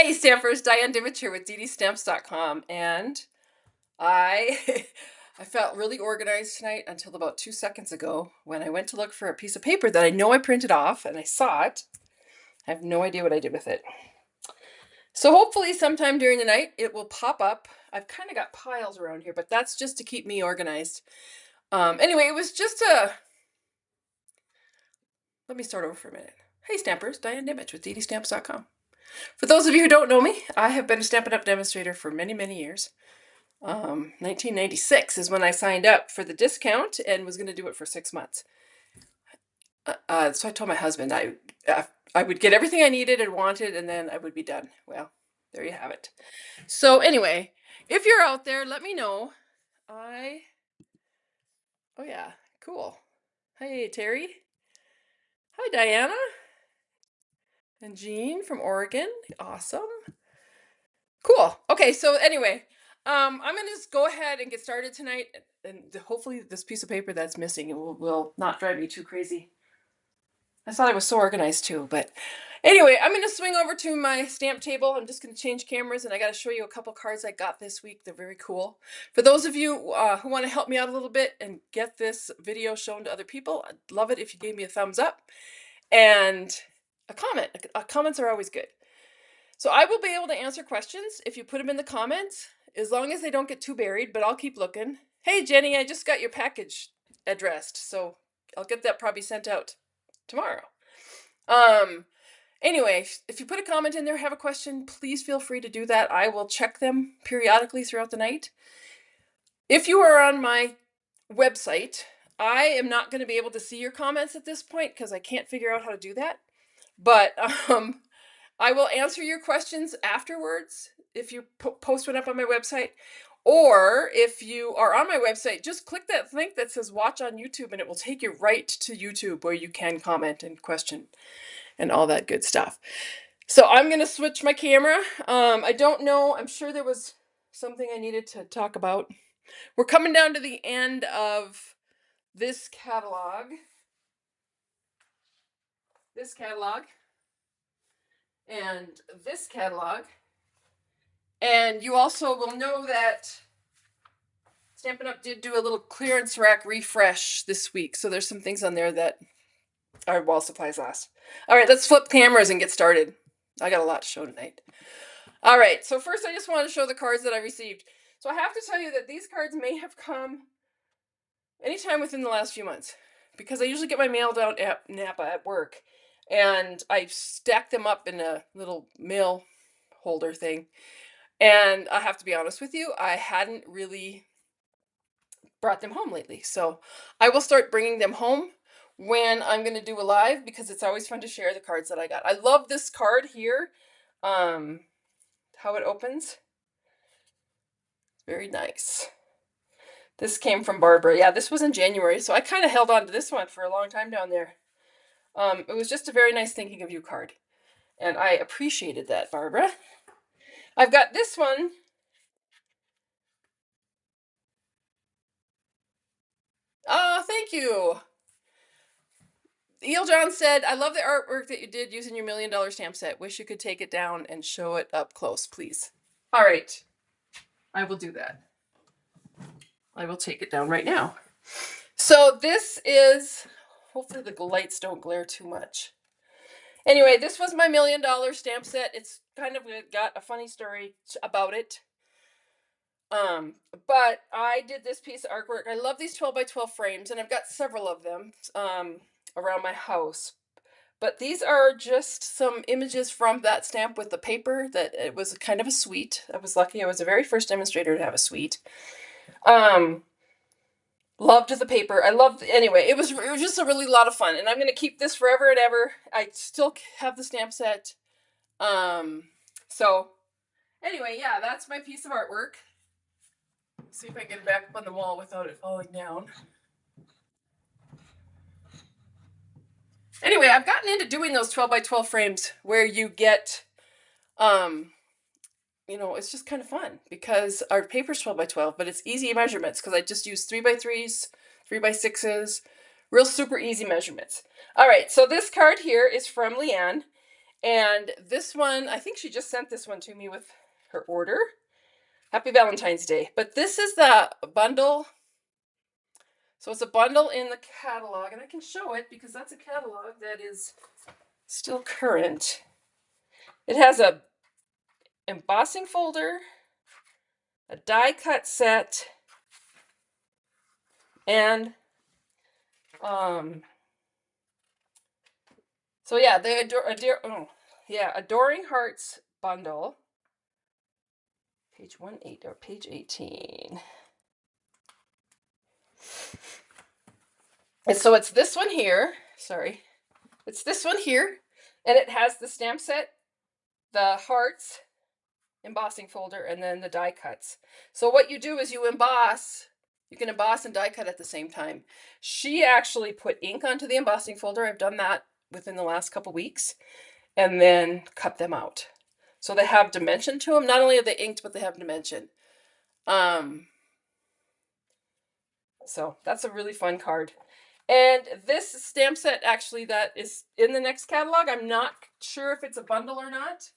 Hey Stampers, Diane Dimich here with DDStamps.com, and I I felt really organized tonight until about 2 seconds ago when I went to look for a piece of paper that I know I printed off and I saw it. I have no idea what I did with it. So hopefully sometime during the night it will pop up. I've kind of got piles around here, but that's just to keep me organized. Anyway, it was just let me start over for a minute. Hey Stampers, Diane Dimich with DDStamps.com. For those of you who don't know me, I have been a Stampin' Up! Demonstrator for many, many years. 1996 is when I signed up for the discount and was going to do it for 6 months. So I told my husband I would get everything I needed and wanted, and then I would be done. Well, there you have it. So anyway, if you're out there, let me know. Oh yeah, cool. Hey Terry. Hi Diana. And Jean from Oregon. Awesome. Cool. Okay, so anyway, I'm gonna just go ahead and get started tonight, and hopefully this piece of paper that's missing will not drive me too crazy. I thought I was so organized too, but anyway, I'm gonna swing over to my stamp table. I'm just gonna change cameras, and I gotta show you a couple cards I got this week. They're very cool. For those of you who want to help me out a little bit and get this video shown to other people, I'd love it if you gave me a thumbs up and a comment. Comments are always good. So I will be able to answer questions if you put them in the comments, as long as they don't get too buried, but I'll keep looking. Hey, Jenny, I just got your package addressed, so I'll get that probably sent out tomorrow. Anyway, if you put a comment in there, have a question, please feel free to do that. I will check them periodically throughout the night. If you are on my website, I am not going to be able to see your comments at this point because I can't figure out how to do that. But I will answer your questions afterwards if you post one up on my website. Or if you are on my website, just click that link that says watch on YouTube and it will take you right to YouTube where you can comment and question and all that good stuff. So I'm going to switch my camera. I don't know. I'm sure there was something I needed to talk about. We're coming down to the end of this catalog. And this catalog. And you also will know that Stampin' Up! Did do a little clearance rack refresh this week. So there's some things on there that are while supplies last. All right, let's flip cameras and get started. I got a lot to show tonight. All right, so first I just want to show the cards that I received. So I have to tell you that these cards may have come anytime within the last few months, because I usually get my mail down at Napa at work, and I stack them up in a little mail holder thing. And I have to be honest with you, I hadn't really brought them home lately. So I will start bringing them home when I'm going to do a live, because it's always fun to share the cards that I got. I love this card here. How it opens. Very nice. This came from Barbara. Yeah, this was in January, so I kind of held on to this one for a long time down there. It was just a very nice thinking of you card, and I appreciated that, Barbara. I've got this one. Oh, thank you. Eel John said, I love the artwork that you did using your $1 million stamp set. Wish you could take it down and show it up close, please. All right. I will do that. I will take it down right now. So this is, hopefully the lights don't glare too much. Anyway, this was my $1 million stamp set. It's kind of got a funny story about it. But I did this piece of artwork. I love these 12 by 12 frames, and I've got several of them around my house. But these are just some images from that stamp with the paper. That it was kind of a suite. I was lucky. I was the very first demonstrator to have a suite. Loved the paper. I loved, anyway, it was just a really lot of fun. And I'm going to keep this forever and ever. I still have the stamp set. So anyway, yeah, that's my piece of artwork. See if I can get it back up on the wall without it falling down. Anyway, I've gotten into doing those 12 by 12 frames where you get, you know, it's just kind of fun because our paper's 12 by 12, but it's easy measurements because I just use 3 by 3s, 3 by 6s, real super easy measurements. All right, so this card here is from Leanne, And this one, I think she just sent this one to me with her order. Happy Valentine's Day. But this is the bundle. So it's a bundle in the catalog, and I can show it because that's a catalog that is still current. It has a embossing folder, a die cut set, and so yeah, the Adoring Hearts bundle. Page 18 or page 18. And so it's this one here. Sorry. It's this one here. And it has the stamp set, the hearts, embossing folder, and then the die cuts. So what you do is you emboss. You can emboss and die cut at the same time. She actually put ink onto the embossing folder. I've done that within the last couple weeks. And then cut them out. So they have dimension to them. Not only are they inked, but they have dimension. So that's a really fun card. And this stamp set, actually, that is in the next catalog. I'm not sure if it's a bundle or not.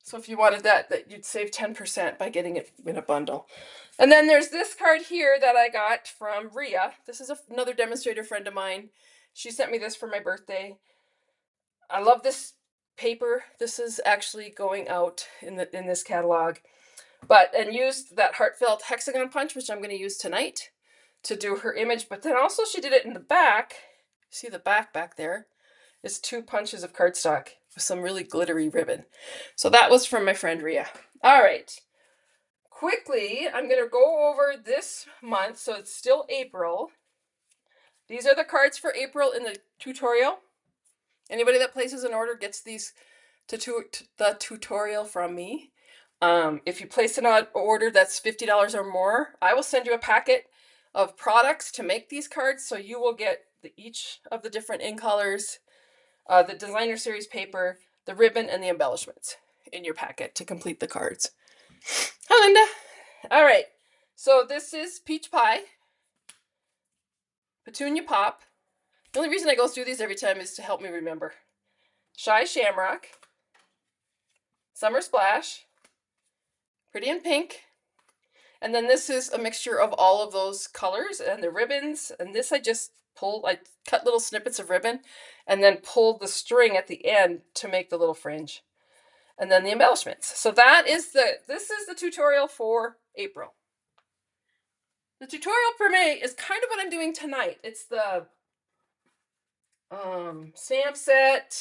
So if you wanted that you'd save 10% by getting it in a bundle. And then there's this card here that I got from Rhea. This is another demonstrator friend of mine. She sent me this for my birthday. I love this paper. This is actually going out in this catalog. And used that heartfelt hexagon punch, which I'm going to use tonight to do her image. But then also she did it in the back. See the back there is 2 punches of cardstock with some really glittery ribbon. So that was from my friend Rhea. All right. Quickly, I'm going to go over this month. So it's still April. These are the cards for April in the tutorial. Anybody that places an order gets these the tutorial from me. If you place an order that's $50 or more, I will send you a packet of products to make these cards. So you will get each of the different In Colors, the designer series paper, the ribbon, and the embellishments in your packet to complete the cards. Hi, Linda. All right. So this is Peach Pie, Petunia Pop. The only reason I go through these every time is to help me remember. Shy Shamrock, Summer Splash, Pretty in Pink, and then this is a mixture of all of those colors and the ribbons. And this I cut little snippets of ribbon and then pulled the string at the end to make the little fringe. And then the embellishments. So this is the tutorial for April. The tutorial for May is kind of what I'm doing tonight. It's the stamp set,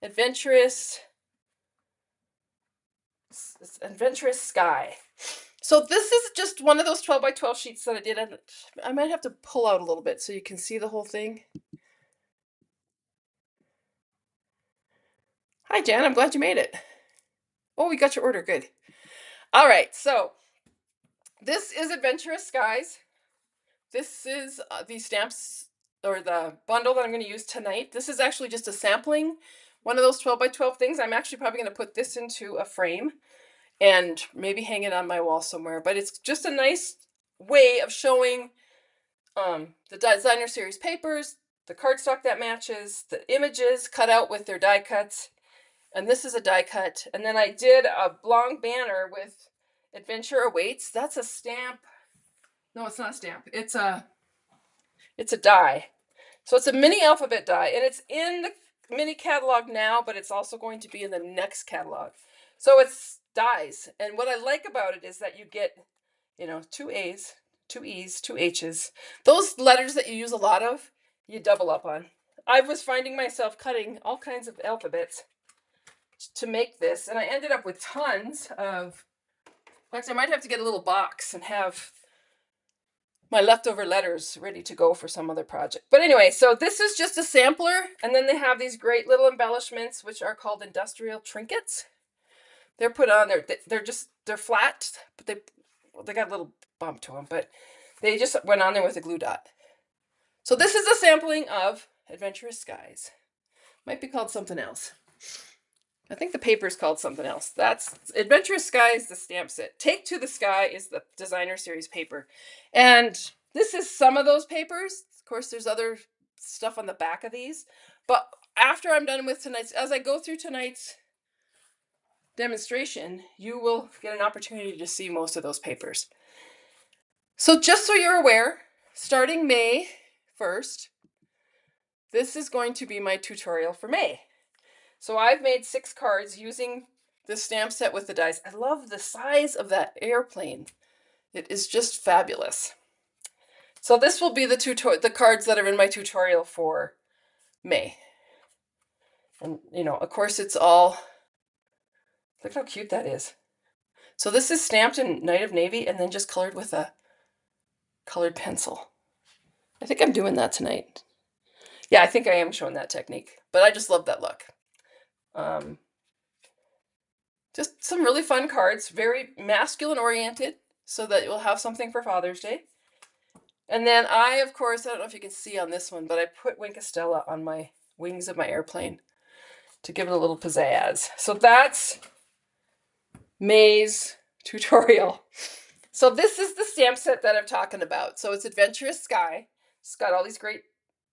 Adventurous Sky. So this is just one of those 12 by 12 sheets that I did. And I might have to pull out a little bit so you can see the whole thing. Hi, Jan. I'm glad you made it. Oh, we got your order. Good. All right. So this is Adventurous Skies. This is the stamps or the bundle that I'm going to use tonight. This is actually just a sampling, one of those 12 by 12 things. I'm actually probably going to put this into a frame and maybe hang it on my wall somewhere. But it's just a nice way of showing the designer series papers, the cardstock that matches, the images cut out with their die cuts. And this is a die cut. And then I did a long banner with Adventure Awaits. That's a stamp. No, it's not a stamp. It's a die. So it's a mini alphabet die. And it's in the mini catalog now, but it's also going to be in the next catalog. So it's dies. And what I like about it is that you get, 2 A's, 2 E's, 2 H's. Those letters that you use a lot of, you double up on. I was finding myself cutting all kinds of alphabets to make this, and I ended up with tons of, in fact, I might have to get a little box and have my leftover letters ready to go for some other project. But anyway, so this is just a sampler, and then they have these great little embellishments, which are called industrial trinkets. They're put on there. They're flat, but they got a little bump to them, but they just went on there with a glue dot. So this is a sampling of Adventurous Skies. Might be called something else. I think the paper is called something else. That's Adventurous Skies, the stamp set. Take to the Sky is the designer series paper. And this is some of those papers. Of course, there's other stuff on the back of these. But after I'm done with tonight's, as I go through tonight's demonstration, you will get an opportunity to see most of those papers. So just so you're aware, starting May 1st, this is going to be my tutorial for May. So I've made 6 cards using the stamp set with the dies. I love the size of that airplane. It is just fabulous. So this will be the cards that are in my tutorial for May. And, you know, of course it's all, look how cute that is. So this is stamped in Night of Navy and then just colored with a colored pencil. I think I'm doing that tonight. Yeah, I think I am showing that technique, but I just love that look. Just some really fun cards, very masculine oriented, so that you'll have something for Father's Day. And then I, of course, I don't know if you can see on this one, but I put Wink Stella on my wings of my airplane to give it a little pizzazz. So that's May's tutorial. So this is the stamp set that I'm talking about. So it's Adventurous Sky. It's got all these great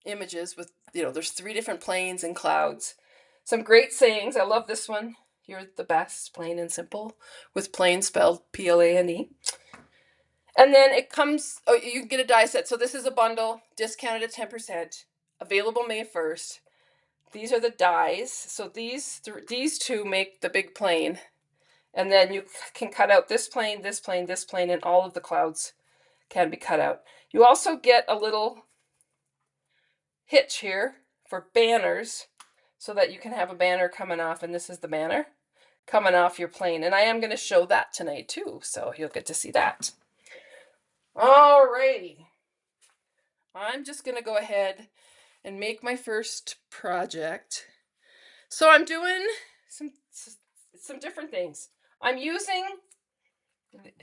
images with, you know, there's 3 different planes and clouds. Some great sayings. I love this one. You're the best, plain and simple, with plain spelled P-L-A-N-E. And then it comes, oh, you can get a die set. So this is a bundle, discounted at 10%, available May 1st. These are the dies. So these 2 make the big plane. And then you can cut out this plane, this plane, this plane, and all of the clouds can be cut out. You also get a little hitch here for banners so that you can have a banner coming off, and this is the banner coming off your plane. And I am going to show that tonight too, so you'll get to see that. Alrighty. I'm just going to go ahead and make my first project. So I'm doing some different things. I'm using,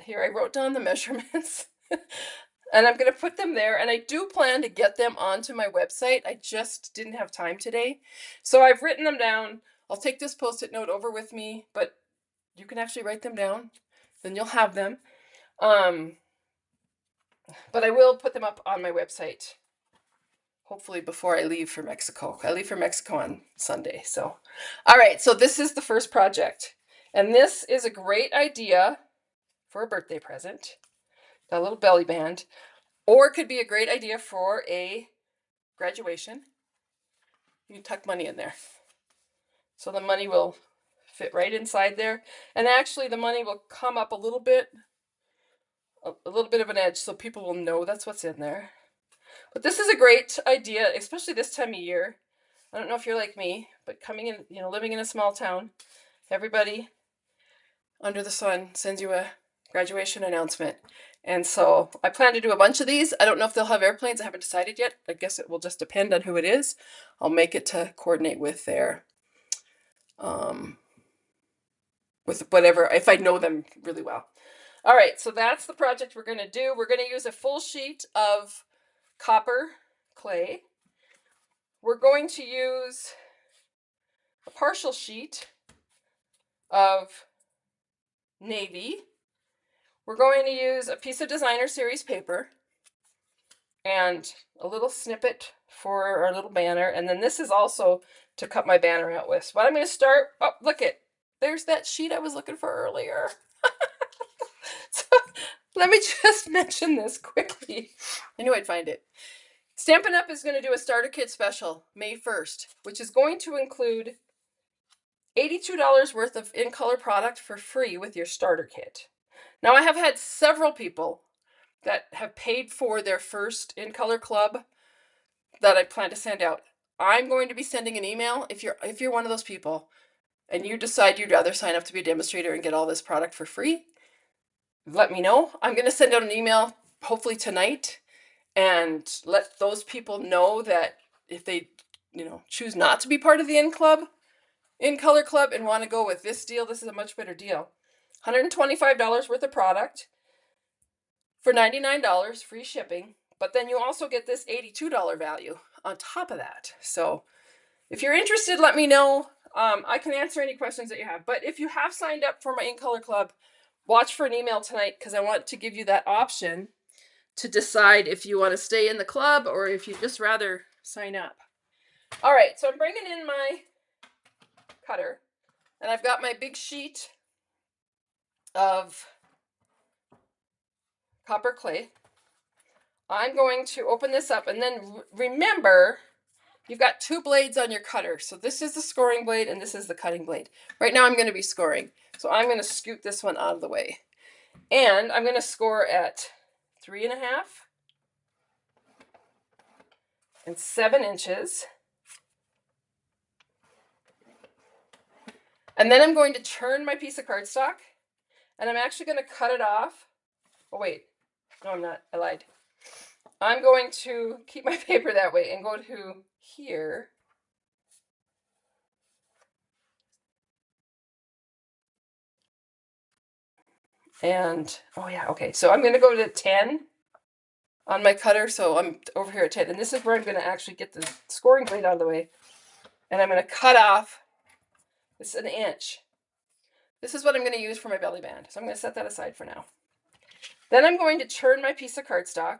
here I wrote down the measurements, and I'm going to put them there, and I do plan to get them onto my website. I just didn't have time today. So I've written them down. I'll take this Post-it note over with me, but you can actually write them down. Then you'll have them. But I will put them up on my website, hopefully before I leave for Mexico. I leave for Mexico on Sunday. So, all right, so this is the first project. And this is a great idea for a birthday present. Got a little belly band. Or it could be a great idea for a graduation. You can tuck money in there. So the money will fit right inside there. And actually the money will come up a little bit of an edge so people will know that's what's in there. But this is a great idea, especially this time of year. I don't know if you're like me, but coming in, you know, living in a small town, everybody under the sun sends you a graduation announcement. And so I plan to do a bunch of these. I don't know if they'll have airplanes. I haven't decided yet. I guess it will just depend on who it is. I'll make it to coordinate with their, with whatever, if I know them really well. All right, so that's the project we're going to do. We're going to use a full sheet of copper clay. We're going to use a partial sheet of navy. We're going to use a piece of Designer Series paper and a little snippet for our little banner. And then this is also to cut my banner out with. So what I'm going to start, oh, look it, there's that sheet I was looking for earlier. So let me just mention this quickly. I knew I'd find it. Stampin' Up! Is going to do a starter kit special May 1st, which is going to include $82 worth of In Color product for free with your starter kit. Now, I have had several people that have paid for their first In Color club that I plan to send out. I'm going to be sending an email. If you're one of those people and you decide you'd rather sign up to be a demonstrator and get all this product for free, let me know. I'm going to send out an email hopefully tonight and let those people know that if they, you know, choose not to be part of the In Color Club and want to go with this deal, this is a much better deal. $125 worth of product for $99, free shipping. But then you also get this $82 value on top of that. So if you're interested, let me know. I can answer any questions that you have. But if you have signed up for my In Color Club, watch for an email tonight because I want to give you that option to decide if you want to stay in the club or if you'd just rather sign up. All right, so I'm bringing in my cutter, and I've got my big sheet of copper clay. I'm going to open this up, and then remember, you've got two blades on your cutter. So this is the scoring blade, and this is the cutting blade. Right now I'm going to be scoring. So I'm going to scoot this one out of the way. And I'm going to score at 3.5 and 7 inches. And then I'm going to turn my piece of cardstock, and I'm actually going to cut it off. Oh, wait. No, I'm not. I lied. I'm going to keep my paper that way and go to here. And, oh yeah, okay. So I'm going to go to 10 on my cutter. So I'm over here at 10. And this is where I'm going to actually get the scoring blade out of the way. And I'm going to cut off, this is 1 inch. This is what I'm going to use for my belly band. So I'm going to set that aside for now. Then I'm going to turn my piece of cardstock,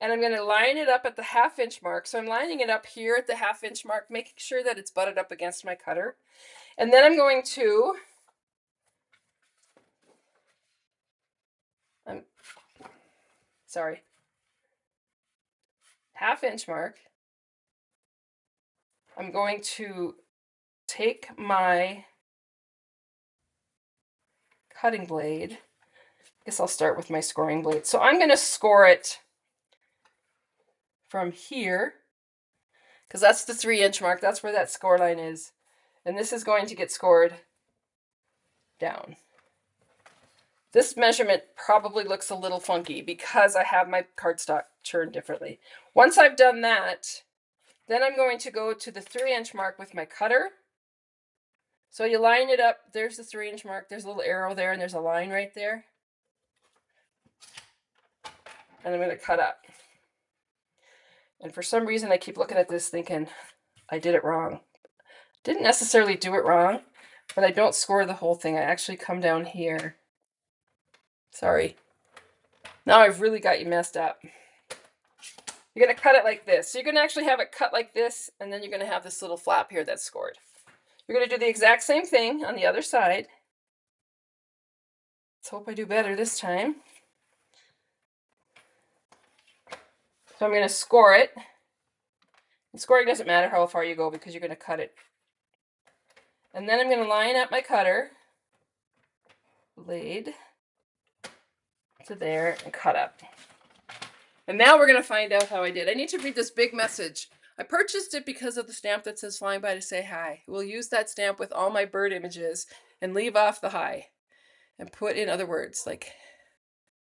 and I'm going to line it up at the 1/2 inch mark. So I'm lining it up here at the 1/2 inch mark, making sure that it's butted up against my cutter. And then I'm going to, sorry, 1/2 inch mark. I'm going to take my cutting blade. I guess I'll start with my scoring blade. So I'm going to score it from here, because that's the 3 inch mark. That's where that score line is. And this is going to get scored down. This measurement probably looks a little funky because I have my cardstock turned differently. Once I've done that, then I'm going to go to the 3 inch mark with my cutter. So you line it up. There's the 3 inch mark. There's a little arrow there, and there's a line right there. And I'm going to cut up. And for some reason, I keep looking at this thinking I did it wrong. Didn't necessarily do it wrong, but I don't score the whole thing. I actually come down here. Sorry. Now I've really got you messed up. You're going to cut it like this. So you're going to actually have it cut like this, and then you're going to have this little flap here that's scored. You're going to do the exact same thing on the other side. Let's hope I do better this time. So I'm going to score it. And scoring doesn't matter how far you go because you're going to cut it. And then I'm going to line up my cutter blade to there and cut up. And now we're going to find out how I did. I need to read this big message. I purchased it because of the stamp that says flying by to say hi. We'll use that stamp with all my bird images and leave off the hi and put in other words like,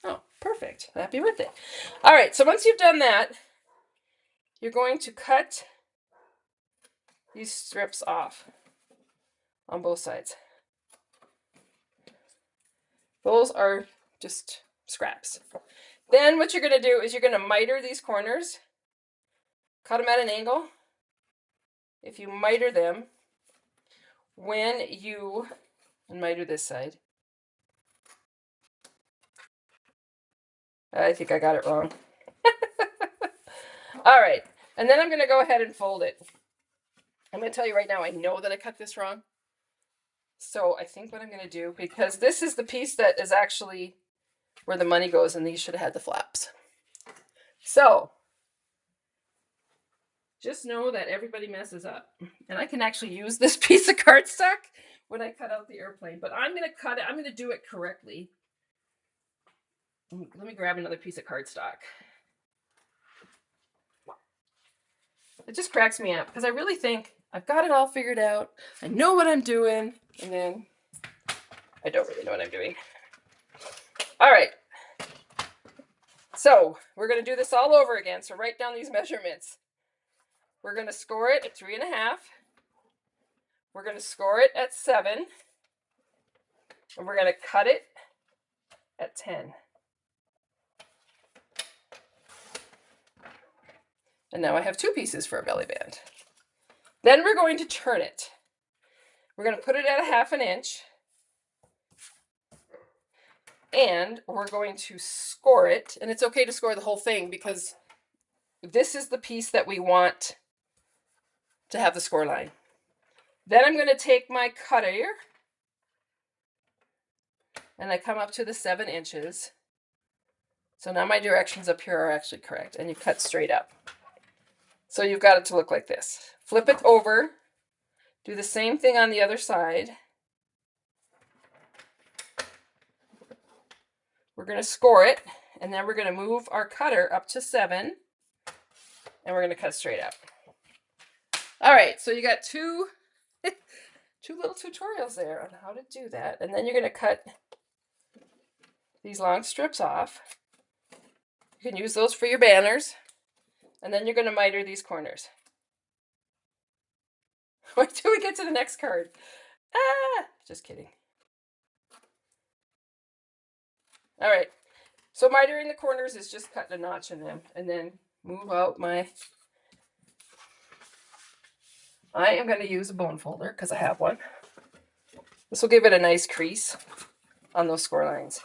oh, perfect. Happy with it. All right, so once you've done that, you're going to cut these strips off on both sides. Those are just scraps. Then what you're going to do is you're going to miter these corners, cut them at an angle. If you miter them, when you miter this side, I think I got it wrong. All right, and then I'm going to go ahead and fold it. I'm going to tell you right now, I know that I cut this wrong. So I think what I'm going to do, because this is the piece that is actually where the money goes, and these should have had the flaps. So just know that everybody messes up. And I can actually use this piece of cardstock when I cut out the airplane. But I'm going to cut it. I'm going to do it correctly. Let me grab another piece of cardstock. It just cracks me up because I really think I've got it all figured out. I know what I'm doing. And then I don't really know what I'm doing. All right. So we're going to do this all over again. So write down these measurements. We're going to score it at 3.5. We're going to score it at 7. And we're going to cut it at 10. And now I have 2 pieces for a belly band. Then we're going to turn it. We're going to put it at 1/2 inch. And we're going to score it. And it's okay to score the whole thing because this is the piece that we want to have the score line. Then I'm going to take my cutter and I come up to the 7 inches. So now my directions up here are actually correct, and you cut straight up. So you've got it to look like this. Flip it over, do the same thing on the other side. We're going to score it, and then we're going to move our cutter up to 7, and we're going to cut straight up. All right, so you got two little tutorials there on how to do that. And then you're going to cut these long strips off. You can use those for your banners. And then you're going to miter these corners. Wait till we get to the next card. Ah, just kidding. All right, so mitering the corners is just cutting a notch in them, and then move out my, I am going to use a bone folder because I have one. This will give it a nice crease on those score lines.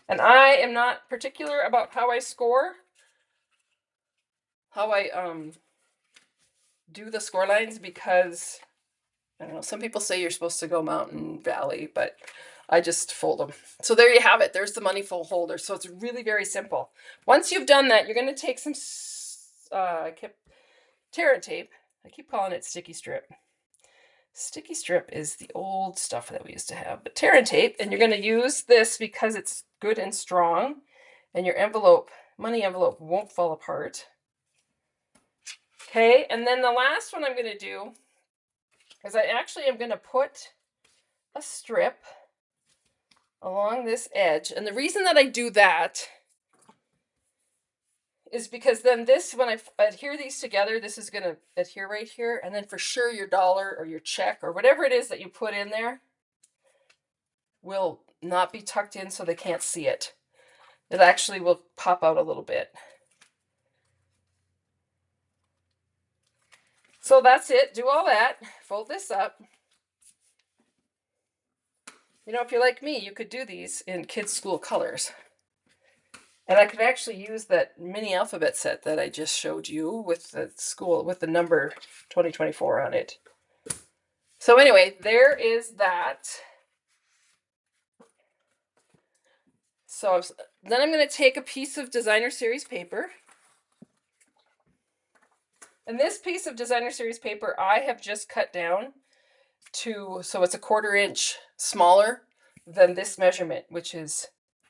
And I am not particular about how I score, how I do the score lines, because I don't know, some people say you're supposed to go mountain, valley, but I just fold them. So there you have it. There's the money fold holder. So it's really very simple. Once you've done that, you're going to take some tear and tape. I keep calling it sticky strip. Sticky strip is the old stuff that we used to have, but tear and tape, and you're going to use this because it's good and strong, and your envelope, money envelope, won't fall apart. Okay, and then the last one I'm going to do is I actually am going to put a strip along this edge. And the reason that I do that is because then this, when I adhere these together, this is going to adhere right here. And then for sure your dollar or your check or whatever it is that you put in there will not be tucked in so they can't see it. It actually will pop out a little bit. So that's it. Do all that. Fold this up. You know, if you're like me, you could do these in kids' school colors. And I could actually use that mini alphabet set that I just showed you with the school, with the number 2024 on it. So anyway, there is that. So then I'm going to take a piece of Designer Series paper. And this piece of Designer Series paper I have just cut down to, so it's a 1/4 inch smaller than this measurement, which is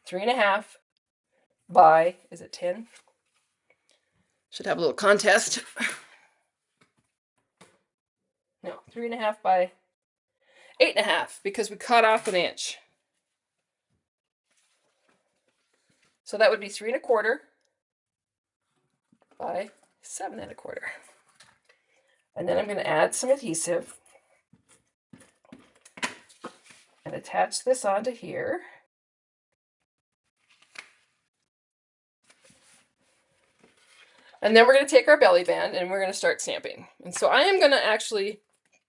3.5 by, is it 10? Should have a little contest. No, 3.5 by 8.5, because we cut off an inch. So that would be 3.25 by 7.25. And then I'm going to add some adhesive and attach this onto here. And then we're going to take our belly band and we're going to start stamping. And so I am going to actually,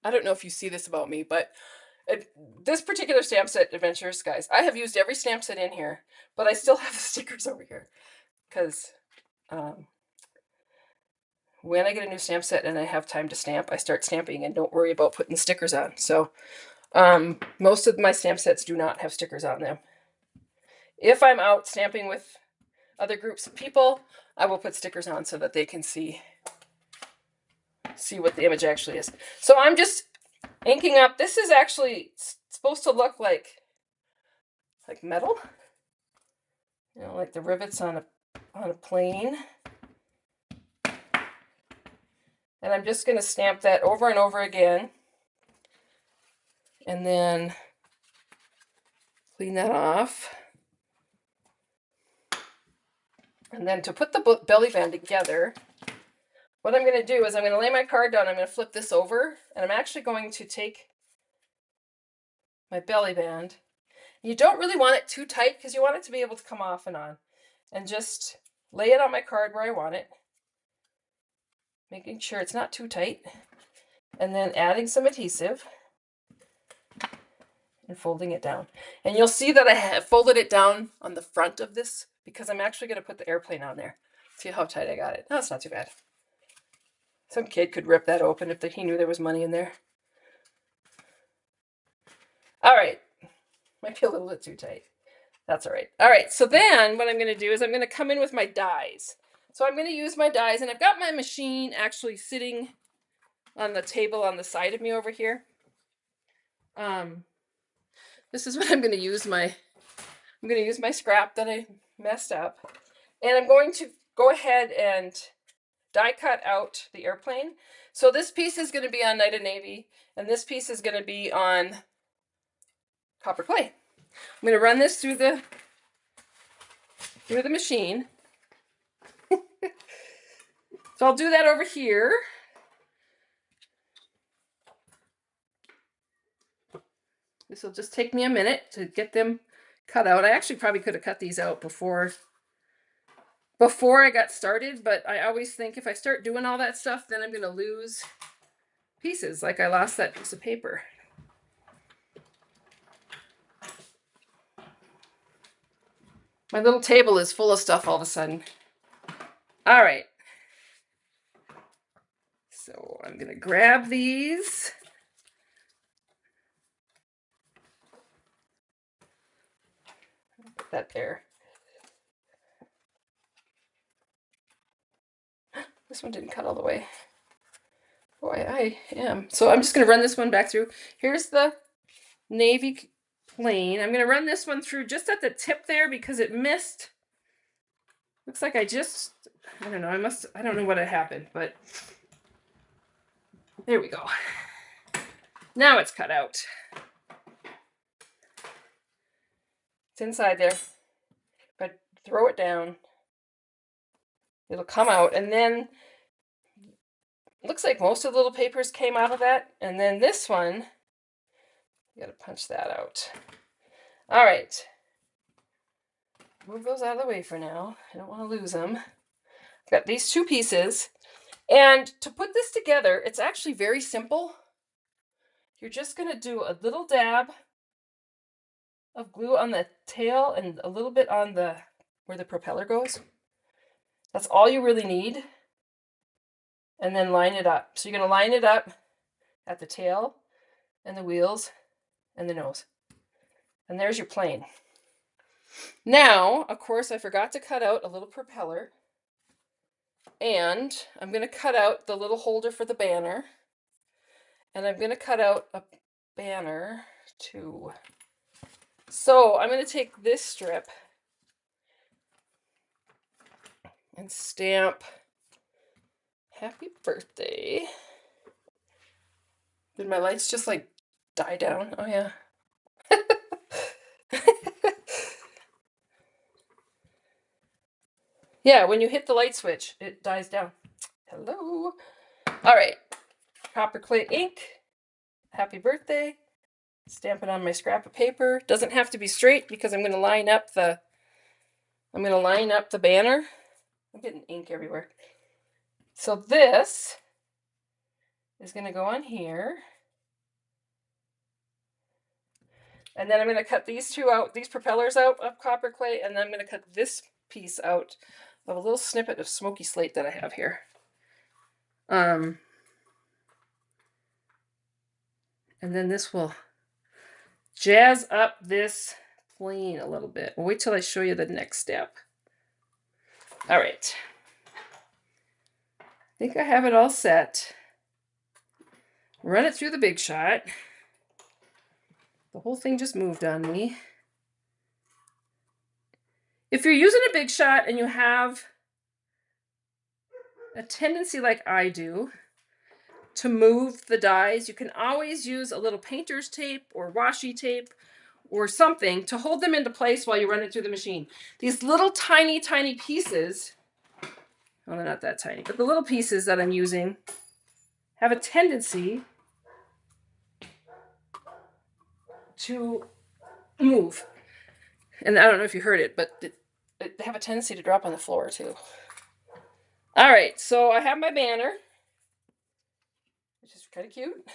I don't know if you see this about me, but this particular stamp set, Adventures, guys, I have used every stamp set in here, but I still have the stickers over here because when I get a new stamp set and I have time to stamp, I start stamping and don't worry about putting the stickers on. So most of my stamp sets do not have stickers on them. If I'm out stamping with other groups of people, I will put stickers on so that they can see what the image actually is. So I'm just inking up. This is actually supposed to look like metal, you know, like the rivets on a plane. And I'm just going to stamp that over and over again, and then clean that off. And then to put the belly band together, what I'm going to do is I'm going to lay my card down. I'm going to flip this over, and I'm actually going to take my belly band. You don't really want it too tight because you want it to be able to come off and on. And just lay it on my card where I want it, making sure it's not too tight. And then adding some adhesive and folding it down. And you'll see that I have folded it down on the front of this because I'm actually going to put the airplane on there. See how tight I got it. No, it's not too bad. Some kid could rip that open if he knew there was money in there. All right. Might be a little bit too tight. That's all right. All right, so then what I'm going to do is I'm going to come in with my dies. So I'm going to use my dies, and I've got my machine actually sitting on the table on the side of me over here. This is what I'm going to use my scrap that I messed up, and I'm going to go ahead and die cut out the airplane. So this piece is going to be on Night of Navy, and this piece is going to be on copper clay. I'm going to run this through the machine. So I'll do that over here. This will just take me a minute to get them cut out. I actually probably could have cut these out before I got started, but I always think if I start doing all that stuff, then I'm going to lose pieces, like I lost that piece of paper. My little table is full of stuff all of a sudden. All right. So I'm going to grab these. Put that there. This one didn't cut all the way. Boy, I am. So I'm just going to run this one back through. Here's the navy plane. I'm going to run this one through just at the tip there because it missed. Looks like I don't know, I don't know what had happened, but there we go. Now it's cut out. It's inside there, but throw it down. It'll come out, and then looks like most of the little papers came out of that, and then this one, you gotta punch that out. All right. Move those out of the way for now. I don't want to lose them. I've got these two pieces, and to put this together, it's actually very simple. You're just going to do a little dab of glue on the tail and a little bit on where the propeller goes. That's all you really need. And then line it up. So you're going to line it up at the tail and the wheels and the nose. And there's your plane. Now, of course, I forgot to cut out a little propeller. And I'm going to cut out the little holder for the banner. And I'm going to cut out a banner too. So I'm going to take this strip and stamp happy birthday. Did my lights just like die down? Oh yeah. Yeah, when you hit the light switch, it dies down. Hello. All right. Copper clay ink. Happy birthday. Stamp it on my scrap of paper. Doesn't have to be straight because I'm going to line up the banner. I'm getting ink everywhere. So this is going to go on here. And then I'm going to cut these two out, these propellers out of copper clay, and then I'm going to cut this piece out of a little snippet of smoky slate that I have here. And then this will jazz up this plane a little bit. We'll wait till I show you the next step. All right. I think I have it all set. Run it through the Big Shot. The whole thing just moved on me. If you're using a Big Shot and you have a tendency like I do to move the dies, you can always use a little painter's tape or washi tape or something to hold them into place while you run it through the machine. These little tiny, tiny pieces, well, they're not that tiny, but the little pieces that I'm using have a tendency to move. And I don't know if you heard it, but they have a tendency to drop on the floor too. All right, so I have my banner, which is kind of cute.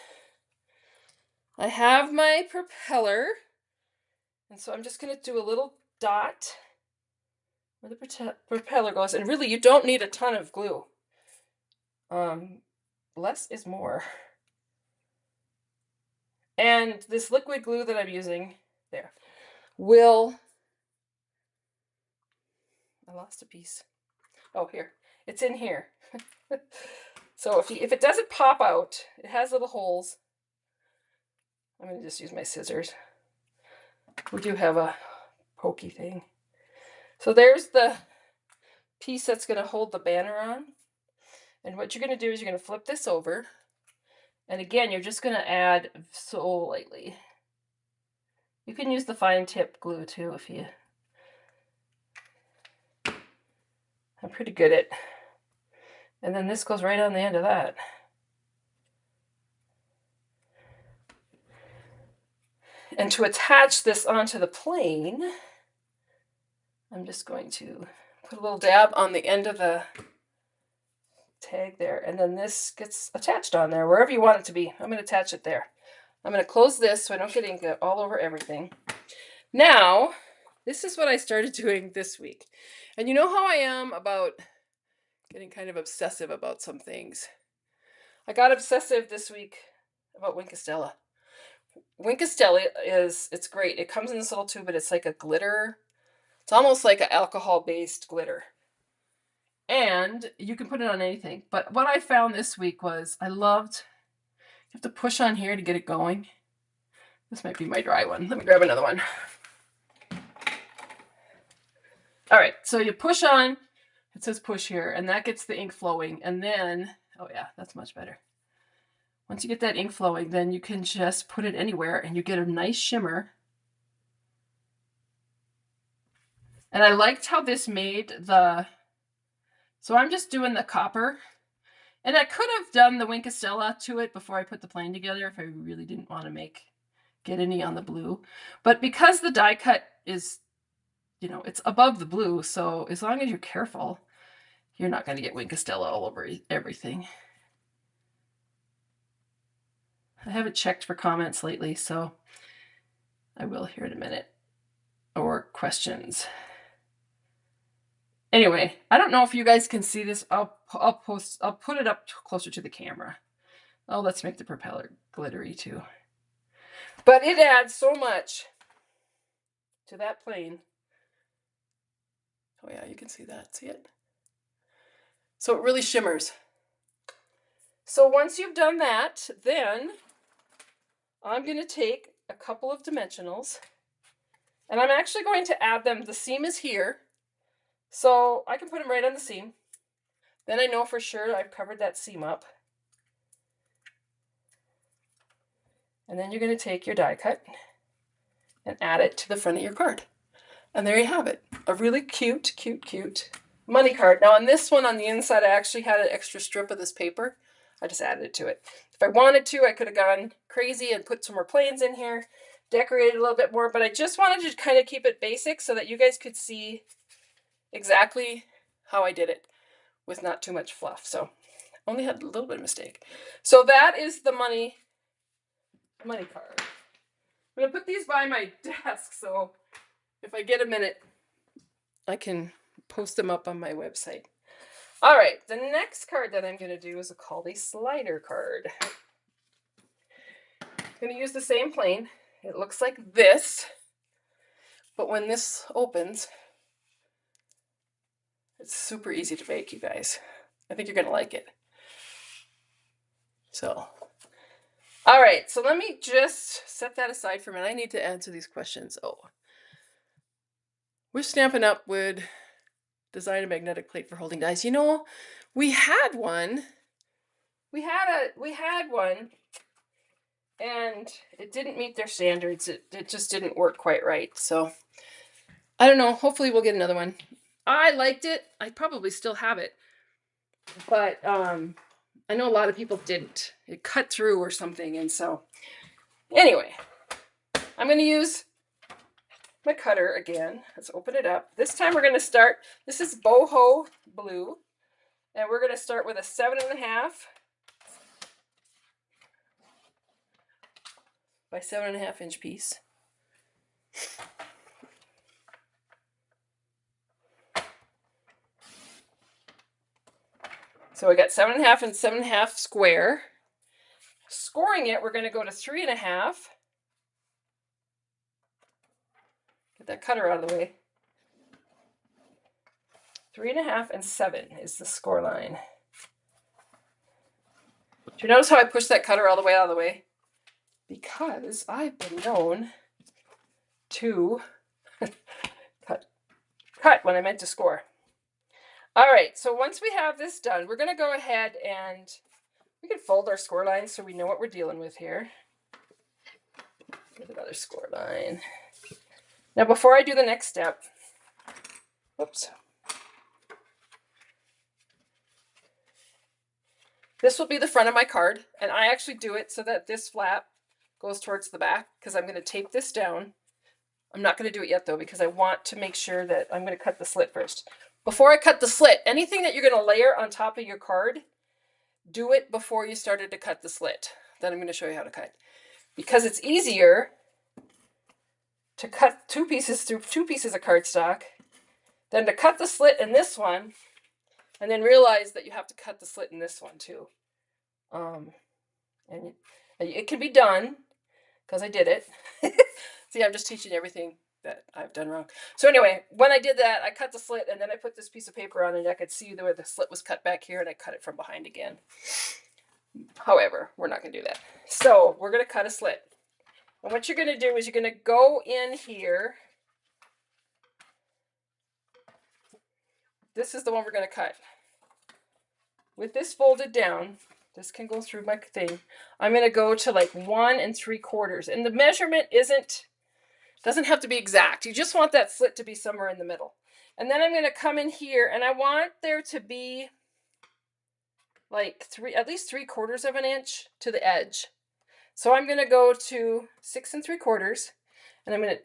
I have my propeller, and so I'm just going to do a little dot where the propeller goes. And really, you don't need a ton of glue. Less is more. And this liquid glue that I'm using there will, I lost a piece. Oh, here. It's in here. So if it doesn't pop out, it has little holes. I'm going to just use my scissors. We do have a pokey thing. So there's the piece that's going to hold the banner on. And what you're going to do is you're going to flip this over. And again, you're just going to add so lightly. You can use the fine tip glue too if you... I'm pretty good at... And then this goes right on the end of that. And to attach this onto the plane, I'm just going to put a little dab on the end of the tag there, and then this gets attached on there, wherever you want it to be. I'm going to attach it there. I'm going to close this so I don't get ink all over everything. Now, this is what I started doing this week. And you know how I am about getting kind of obsessive about some things. I got obsessive this week about Wink Stella. Wink Stella it's great. It comes in this little tube, but it's like a glitter. It's almost like an alcohol-based glitter. And you can put it on anything. But what I found this week was you have to push on here to get it going. This might be my dry one. Let me grab another one. All right, so you push on, it says push here, and that gets the ink flowing. And then, oh yeah, that's much better. Once you get that ink flowing, then you can just put it anywhere and you get a nice shimmer. And I liked how this made so I'm just doing the copper. And I could have done the Wink Stella to it before I put the plane together if I really didn't want to get any on the blue. But because the die cut is, it's above the blue, so as long as you're careful, you're not going to get Wink Stella all over everything. I haven't checked for comments lately, so I will here in a minute. Or questions. Anyway, I don't know if you guys can see this. I'll put it up closer to the camera. Oh, let's make the propeller glittery too. But it adds so much to that plane. Oh yeah, you can see that. See it? So it really shimmers. So once you've done that, then I'm going to take a couple of dimensionals, and I'm actually going to add them. The seam is here, so I can put them right on the seam. Then I know for sure I've covered that seam up. And then you're going to take your die cut and add it to the front of your card. And there you have it. A really cute, cute, cute money card. Now on this one, on the inside, I actually had an extra strip of this paper. I just added it to it. If I wanted to, I could have gone crazy and put some more planes in here, decorated a little bit more, but I just wanted to kind of keep it basic so that you guys could see exactly how I did it with not too much fluff. So only had a little bit of mistake. So that is the money card. I'm going to put these by my desk, so if I get a minute, I can post them up on my website. All right, the next card that I'm going to do is called a slider card. I'm going to use the same plane. It looks like this, but when this opens, it's super easy to make, you guys. I think you're going to like it. So, all right, so let me just set that aside for a minute. I need to answer these questions. Oh, we're Stampin' Up! Would design a magnetic plate for holding dies. We had one. We had one, and it didn't meet their standards. It just didn't work quite right. So I don't know. Hopefully we'll get another one. I liked it. I probably still have it, but I know a lot of people didn't. It cut through or something, and so anyway, I'm going to use my cutter again. Let's open it up. This time we're going to start. This is boho blue, and we're going to start with a 7.5 by 7.5 inch piece. So we got 7.5 and 7.5 square. Scoring it, we're going to go to 3.5. Get that cutter out of the way. 3.5 and 7 is the score line. Do you notice how I pushed that cutter all the way out of the way? Because I've been known to cut when I meant to score. All right, so once we have this done, we're going to go ahead and we can fold our score lines so we know what we're dealing with here. Get another score line. Now, before I do the next step, whoops. This will be the front of my card, and I actually do it so that this flap goes towards the back because I'm going to tape this down. I'm not going to do it yet though because I want to make sure that I'm going to cut the slit first. Before I cut the slit, anything that you're going to layer on top of your card, do it before you started to cut the slit. Then I'm going to show you how to cut. Because it's easier to cut two pieces through 2 pieces of cardstock than to cut the slit in this one and then realize that you have to cut the slit in this one too. And it can be done because I did it. See, I'm just teaching everything that I've done wrong. So anyway, when I did that, I cut the slit and then I put this piece of paper on and I could see where the slit was cut back here and I cut it from behind again. However, we're not going to do that. So we're going to cut a slit. And what you're going to do is you're going to go in here. This is the one we're going to cut. With this folded down, this can go through my thing. I'm going to go to like 1 3/4. And the measurement doesn't have to be exact. You just want that slit to be somewhere in the middle. And then I'm going to come in here and I want there to be like at least 3/4 of an inch to the edge. So I'm going to go to 6 3/4 and I'm going to,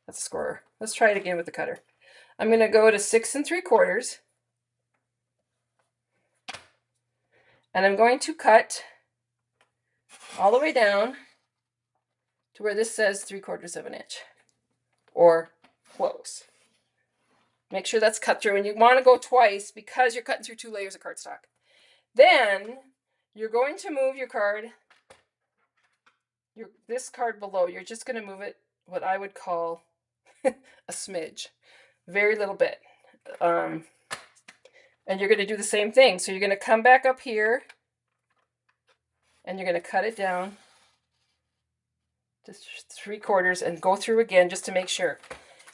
that's a scorer. Let's try it again with the cutter. I'm going to go to 6 3/4 and I'm going to cut all the way down to where this says 3/4 of an inch or close. Make sure that's cut through, and you want to go twice because you're cutting through 2 layers of cardstock. Then you're going to move your card, this card below, you're just going to move it what I would call a smidge, very little bit. And you're going to do the same thing. So you're going to come back up here and you're going to cut it down to 3/4 and go through again just to make sure.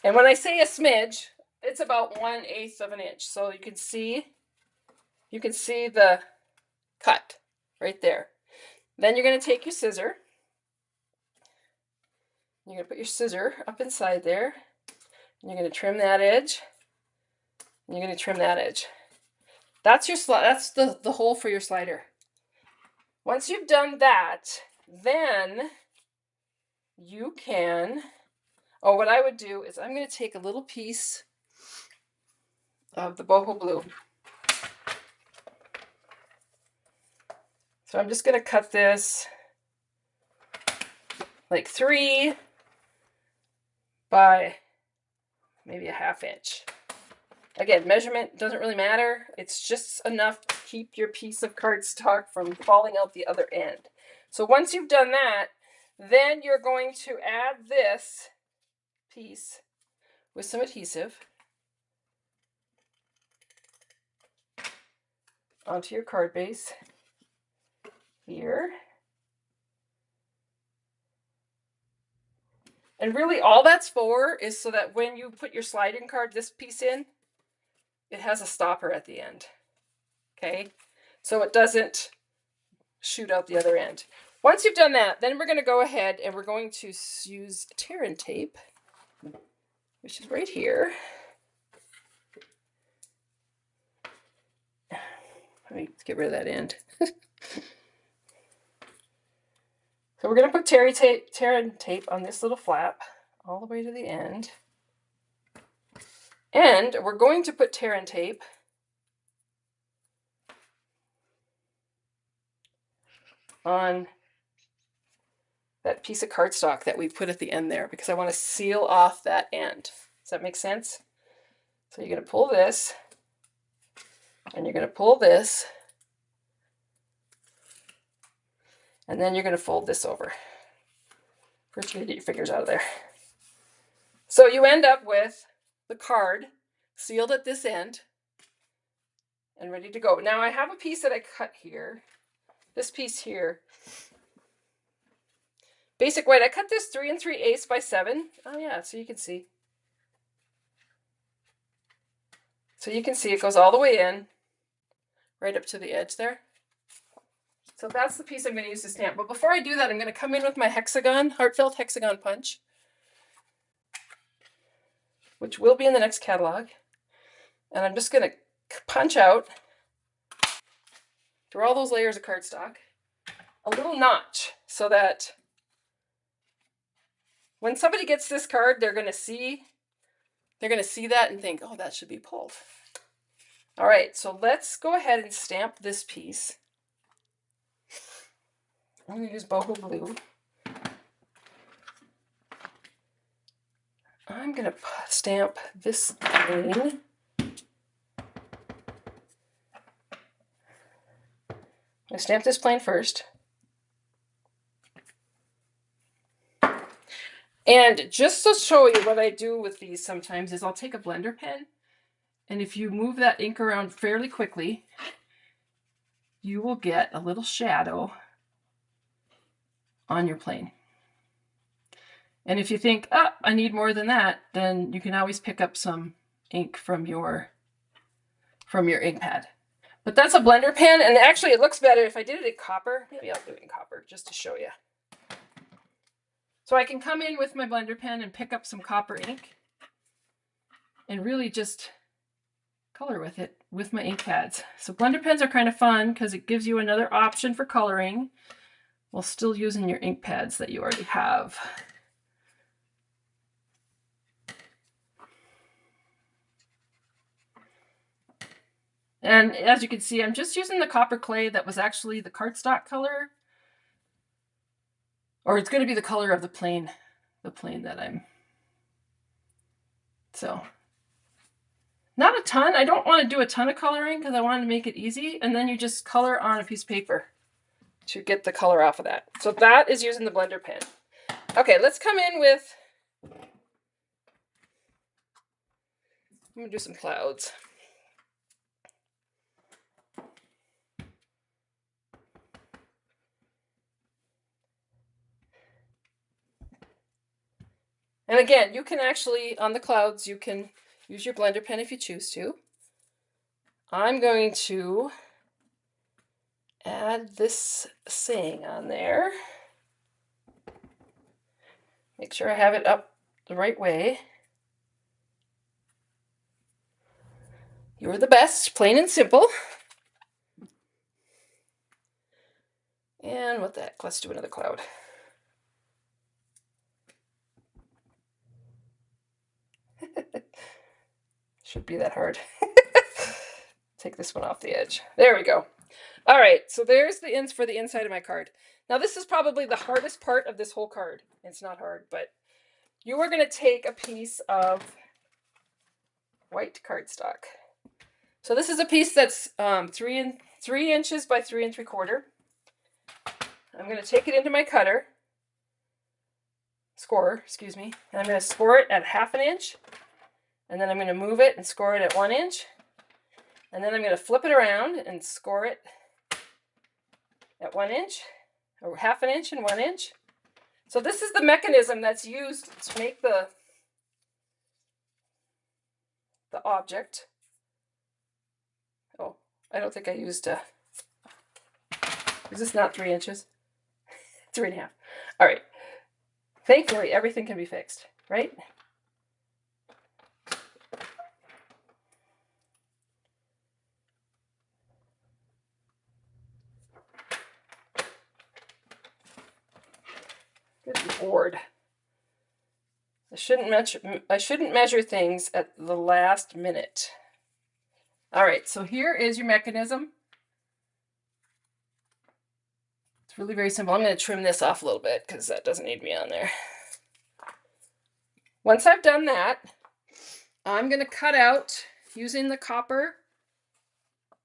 And when I say a smidge, it's about 1/8 of an inch. So you can see the cut right there. Then you're going to take your scissor. You're going to put your scissor up inside there. And you're going to trim that edge. And you're going to trim that edge. That's your that's the hole for your slider. Once you've done that, then you can, what I would do is I'm going to take a little piece of the boho blue. So I'm just going to cut this like 3 by maybe a 1/2 inch. Again, measurement doesn't really matter. It's just enough to keep your piece of cardstock from falling out the other end. So once you've done that, then you're going to add this piece with some adhesive onto your card base here. And really all that's for is so that when you put your sliding card, this piece in, it has a stopper at the end, okay? So it doesn't shoot out the other end. Once you've done that, then we're going to go ahead and we're going to use tear and tape, which is right here. Let me get rid of that end. So we're going to put tear and tape on this little flap all the way to the end. And we're going to put tear and tape on that piece of cardstock that we put at the end there because I want to seal off that end. Does that make sense? So you're going to pull this And you're going to pull this, and then you're going to fold this over. First, you got to get your fingers out of there. So you end up with the card sealed at this end and ready to go. Now I have a piece that I cut here. This piece here. Basic white. I cut this 3 3/8 by 7. Oh yeah, so you can see. So you can see it goes all the way in, right up to the edge there. So that's the piece I'm going to use to stamp. But before I do that, I'm going to come in with my hexagon, heartfelt hexagon punch, which will be in the next catalog. And I'm just going to punch out, through all those layers of cardstock, a little notch so that when somebody gets this card, they're going to see that and think, oh, that should be pulled. All right, so let's go ahead and stamp this piece. I'm going to use boho blue. I'm going to stamp this plane. I stamp this plane first. And just to show you what I do with these sometimes is I'll take a blender pen, and if you move that ink around fairly quickly, you will get a little shadow on your plane. And if you think, oh, I need more than that, then you can always pick up some ink from your ink pad. But that's a blender pen, and actually it looks better if I did it in copper. Maybe I'll do it in copper just to show you. So I can come in with my blender pen and pick up some copper ink and really just color with it with my ink pads. So blender pens are kind of fun because it gives you another option for coloring while still using your ink pads that you already have. And as you can see, I'm just using the copper clay that was actually the cardstock color. Or it's going to be the color of the plane that I'm. So, not a ton. I don't want to do a ton of coloring because I wanted to make it easy. And then you just color on a piece of paper to get the color off of that. So that is using the blender pen. Okay, let's come in with, I'm going to do some clouds. And again, you can actually, on the clouds, you can use your blender pen if you choose to. I'm going to add this saying on there. Make sure I have it up the right way. You're the best, plain and simple. And what the heck, let's do another cloud. Should be that hard. Take this one off the edge. There we go. All right, so there's the ends for the inside of my card. Now this is probably the hardest part of this whole card. It's not hard, but you are going to take a piece of white cardstock. So this is a piece that's 3 inches by 3 3/4. I'm going to take it into my scorer, excuse me, and I'm going to score it at 1/2 inch. And then I'm going to move it and score it at 1 inch. And then I'm going to flip it around and score it at 1 inch, or 1/2 inch and 1 inch. So this is the mechanism that's used to make the object. Oh, I don't think I used is this not 3 inches? 3 1/2. All right. Thankfully, everything can be fixed, right? Good Lord. I shouldn't measure things at the last minute. All right, so here is your mechanism. It's really very simple. I'm going to trim this off a little bit because that doesn't need to be on there. Once I've done that, I'm going to cut out using the copper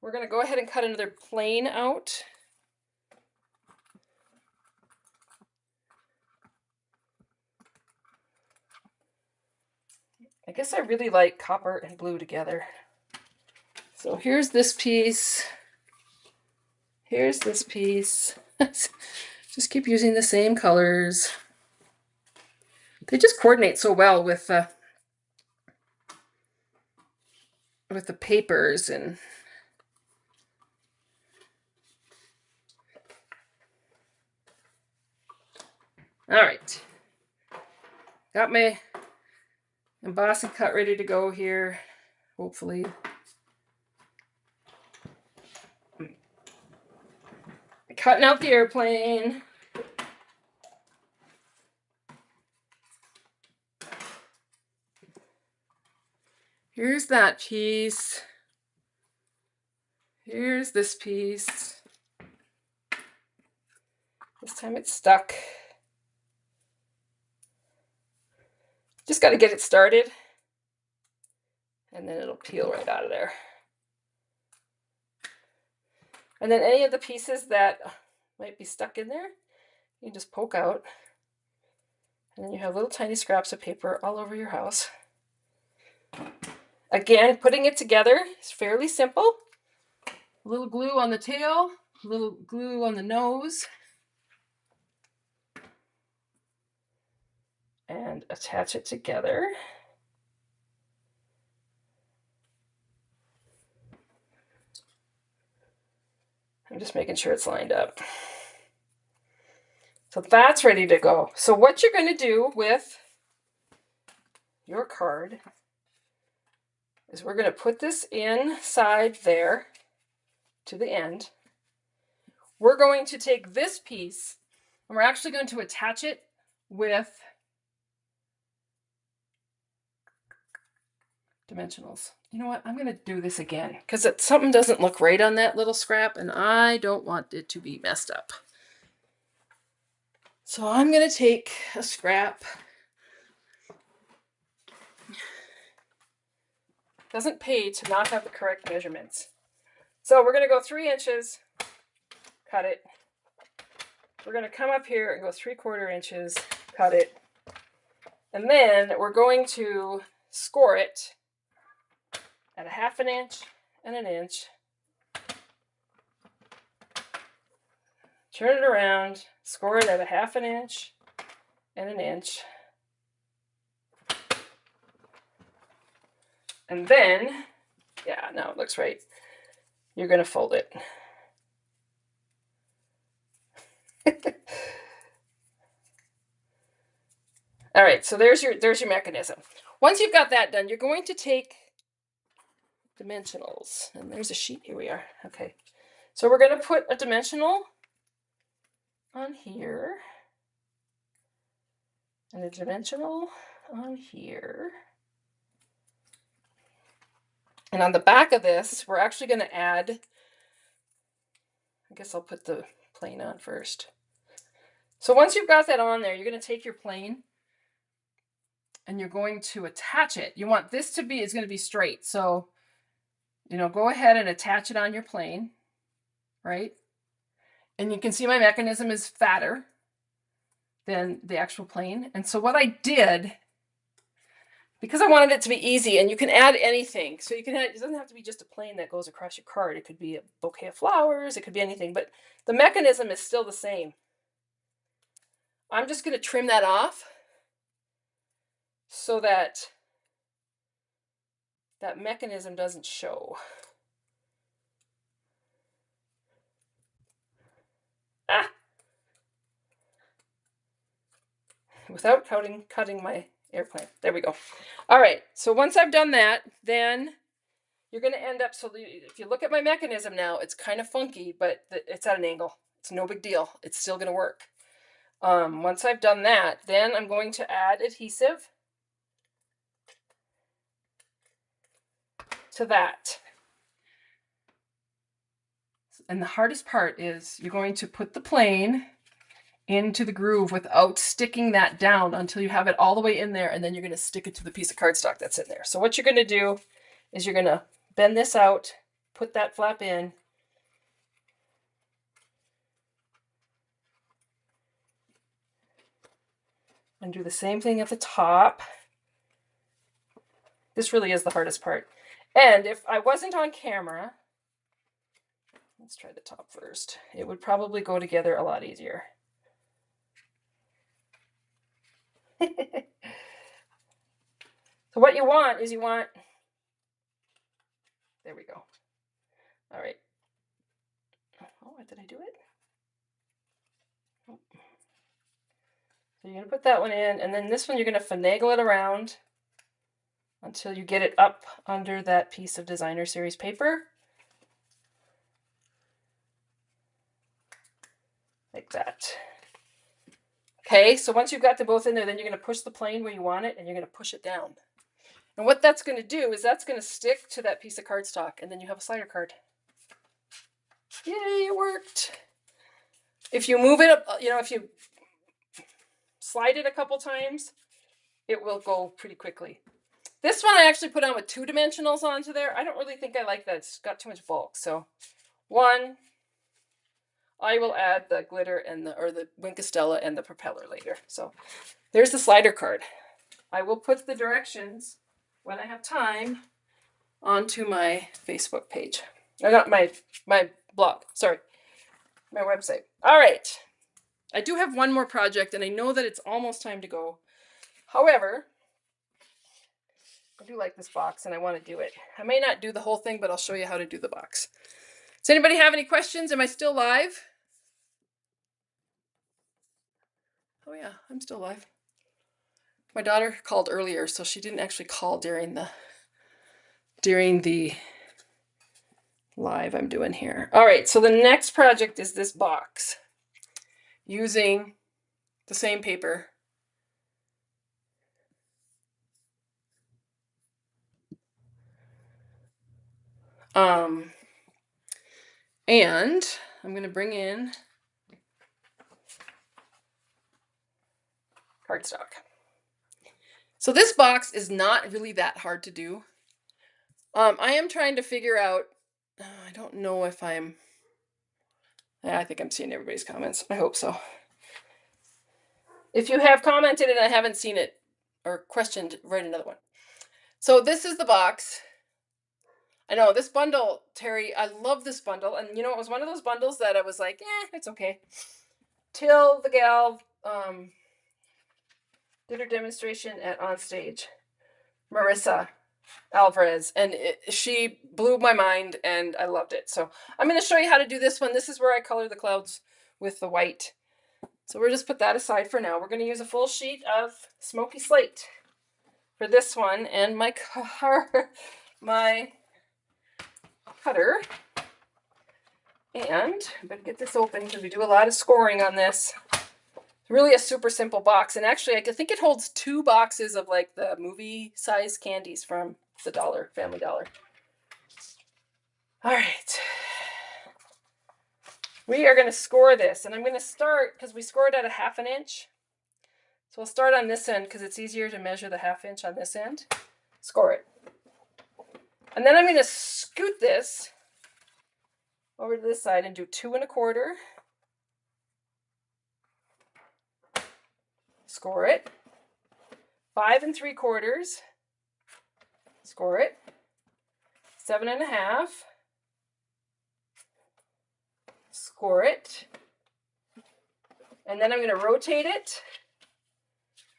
we're going to go ahead and cut another plane out. I guess I really like copper and blue together. So here's this piece. Here's this piece. Just keep using the same colors. They just coordinate so well with the papers. And all right, got my emboss and cut ready to go here, hopefully. Cutting out the airplane. Here's that piece. Here's this piece. This time it's stuck. Just got to get it started, and then it'll peel right out of there. And then any of the pieces that might be stuck in there, you just poke out, and then you have little tiny scraps of paper all over your house. Again, putting it together is fairly simple. A little glue on the tail, a little glue on the nose, and attach it together. I'm just making sure it's lined up. So that's ready to go. So what you're going to do with your card is we're going to put this inside there to the end. We're going to take this piece and we're actually going to attach it with dimensionals. You know what? I'm going to do this again because something doesn't look right on that little scrap and I don't want it to be messed up. So I'm going to take a scrap. Doesn't pay to not have the correct measurements. So we're going to go 3 inches, cut it. We're going to come up here and go 3/4 inches, cut it. And then we're going to score it at 1/2 inch and 1 inch. Turn it around, score it at 1/2 inch and 1 inch. And then, yeah, now it looks right. You're going to fold it. All right, so there's your mechanism. Once you've got that done, you're going to take dimensionals. And there's a sheet. Here we are. Okay. So we're going to put a dimensional on here. And a dimensional on here. And on the back of this, we're actually going to add, I guess I'll put the plane on first. So once you've got that on there, you're going to take your plane and you're going to attach it. You want this to be, it's going to be straight. So, go ahead and attach it on your plane, right? And you can see my mechanism is fatter than the actual plane. And so what I did, because I wanted it to be easy, and you can add anything. So you can add, it doesn't have to be just a plane that goes across your card. It could be a bouquet of flowers. It could be anything, but the mechanism is still the same. I'm just going to trim that off so that that mechanism doesn't show. Without cutting my airplane. There we go. All right, so once I've done that, then you're going to end up, so if you look at my mechanism now, it's kind of funky, but it's at an angle. It's no big deal. It's still going to work. Once I've done that, then I'm going to add adhesive to that. And the hardest part is you're going to put the plane into the groove without sticking that down until you have it all the way in there, and then you're going to stick it to the piece of cardstock that's in there. So what you're going to do is you're going to bend this out put that flap in. And do the same thing at the top. This really is the hardest part. And if I wasn't on camera, let's try the top first. It would probably go together a lot easier. So what you want is there we go. All right. Oh, did I do it? Oh. So you're going to put that one in, and then this one you're going to finagle it around until you get it up under that piece of Designer Series paper. Like that. Okay, so once you've got them both in there, then you're going to push the plane where you want it, and you're going to push it down. And what that's going to do is that's going to stick to that piece of cardstock, and then you have a slider card. Yay, it worked. If you move it up, if you slide it a couple times, it will go pretty quickly. This one I actually put on with 2 dimensionals onto there. I don't really think I like that. It's got too much bulk. So one, I will add the glitter and the Winkostella and the propeller later. So there's the slider card. I will put the directions when I have time onto my Facebook page. Or not my blog, sorry, my website. All right. I do have one more project, and I know that it's almost time to go. However, I do like this box, and I want to do it. I may not do the whole thing, but I'll show you how to do the box. Does anybody have any questions? Am I still live? Oh yeah, I'm still live. My daughter called earlier, so she didn't actually call during the live I'm doing here. All right, so the next project is this box using the same paper. And I'm going to bring in cardstock. So this box is not really that hard to do. I am trying to figure out, I don't know if I think I'm seeing everybody's comments. I hope so. If you have commented and I haven't seen it or questioned, write another one. So this is the box. I know this bundle, Terry, I love this bundle. And it was one of those bundles that I was like, it's okay. Till the gal did her demonstration at Onstage, Marissa Alvarez, and she blew my mind, and I loved it. So I'm going to show you how to do this one. This is where I color the clouds with the white. So we'll just put that aside for now. We're going to use a full sheet of smoky slate for this one, and my cutter. And I'm going to get this open because we do a lot of scoring on this. It's really a super simple box, and actually I think it holds 2 boxes of like the movie size candies from the Family Dollar. All right, we are going to score this, and I'm going to start because we scored at a 1/2 inch. So we'll start on this end because it's easier to measure the 1/2 inch on this end. Score it. And then I'm going to scoot this over to this side and do 2 1/4. Score it. 5 3/4. Score it. 7 1/2. Score it. And then I'm going to rotate it.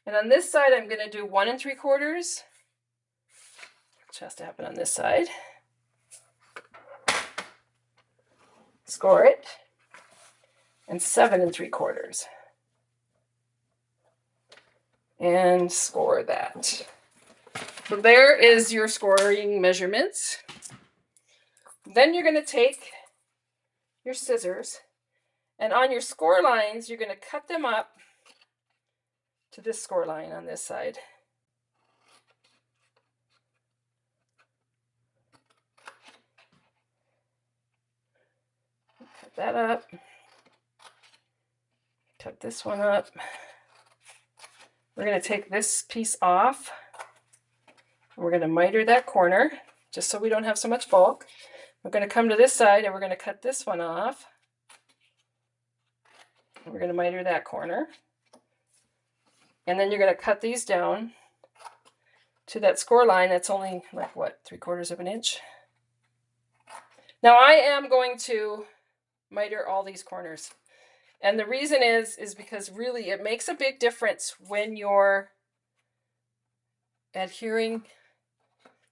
And on this side, I'm going to do 1 3/4, which has to happen on this side. Score it. And 7 3/4. And score that. So there is your scoring measurements. Then you're going to take your scissors, and on your score lines, you're going to cut them up to this score line on this side. Cut that up. Cut this one up. We're going to take this piece off. We're going to miter that corner just so we don't have so much bulk. We're going to come to this side and we're going to cut this one off. We're going to miter that corner. And then you're going to cut these down to that score line that's only like, what, 3/4 of an inch? Now I am going to miter all these corners. And the reason is because really it makes a big difference when you're adhering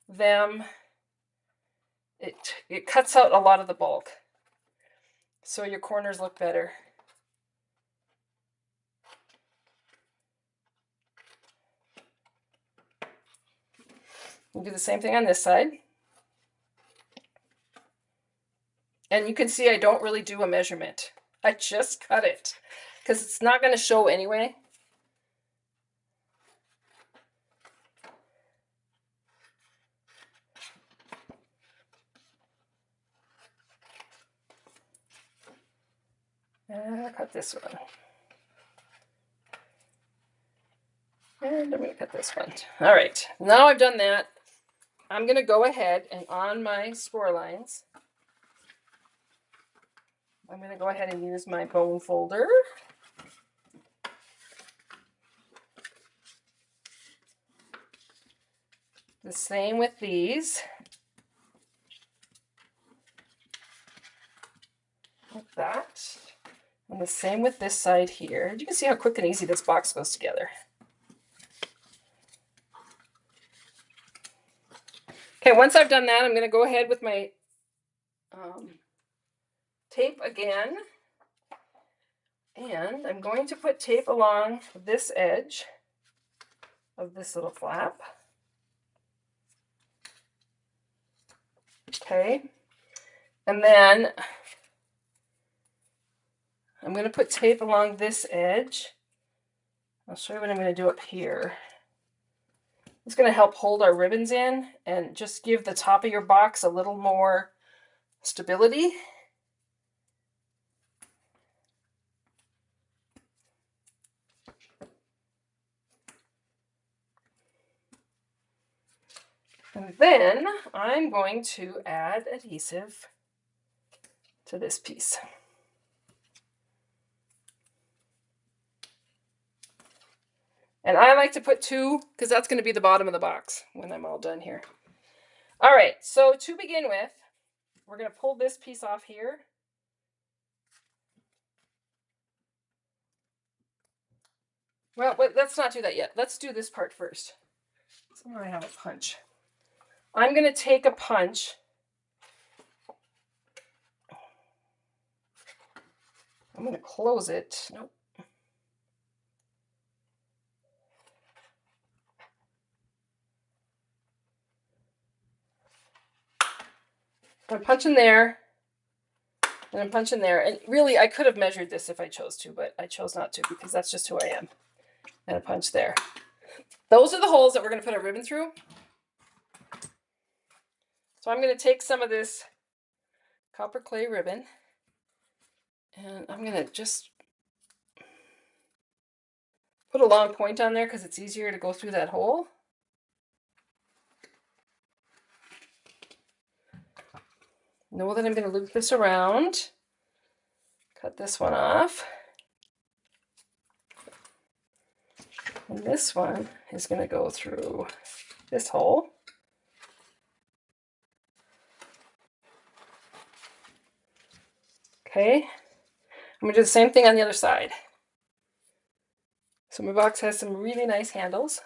them. It cuts out a lot of the bulk, so your corners look better. We'll do the same thing on this side. And you can see I don't really do a measurement. I just cut it because it's not going to show anyway. And I'll cut this one. And I'm going to cut this one. All right, now I've done that, I'm going to go ahead and on my score lines, I'm going to go ahead and use my bone folder. The same with these. Like that. And the same with this side here. You can see how quick and easy this box goes together. Okay, once I've done that, I'm going to go ahead with my tape again. And I'm going to put tape along this edge of this little flap. Okay. And then I'm going to put tape along this edge. I'll show you what I'm going to do up here. It's going to help hold our ribbons in and just give the top of your box a little more stability. And then I'm going to add adhesive to this piece. And I like to put 2 because that's going to be the bottom of the box when I'm all done here. All right, so to begin with, we're going to pull this piece off here. Well, let's not do that yet. Let's do this part first. Somewhere I have a punch. I'm going to take a punch. I'm going to close it. Nope. I'm punching there, and I'm punching there. And really, I could have measured this if I chose to, but I chose not to because that's just who I am. And a punch there. Those are the holes that we're going to put our ribbon through. So I'm going to take some of this copper clay ribbon, and I'm going to just put a long point on there because it's easier to go through that hole. Know that I'm going to loop this around. Cut this one off. And this one is going to go through this hole. Okay. I'm going to do the same thing on the other side. So my box has some really nice handles.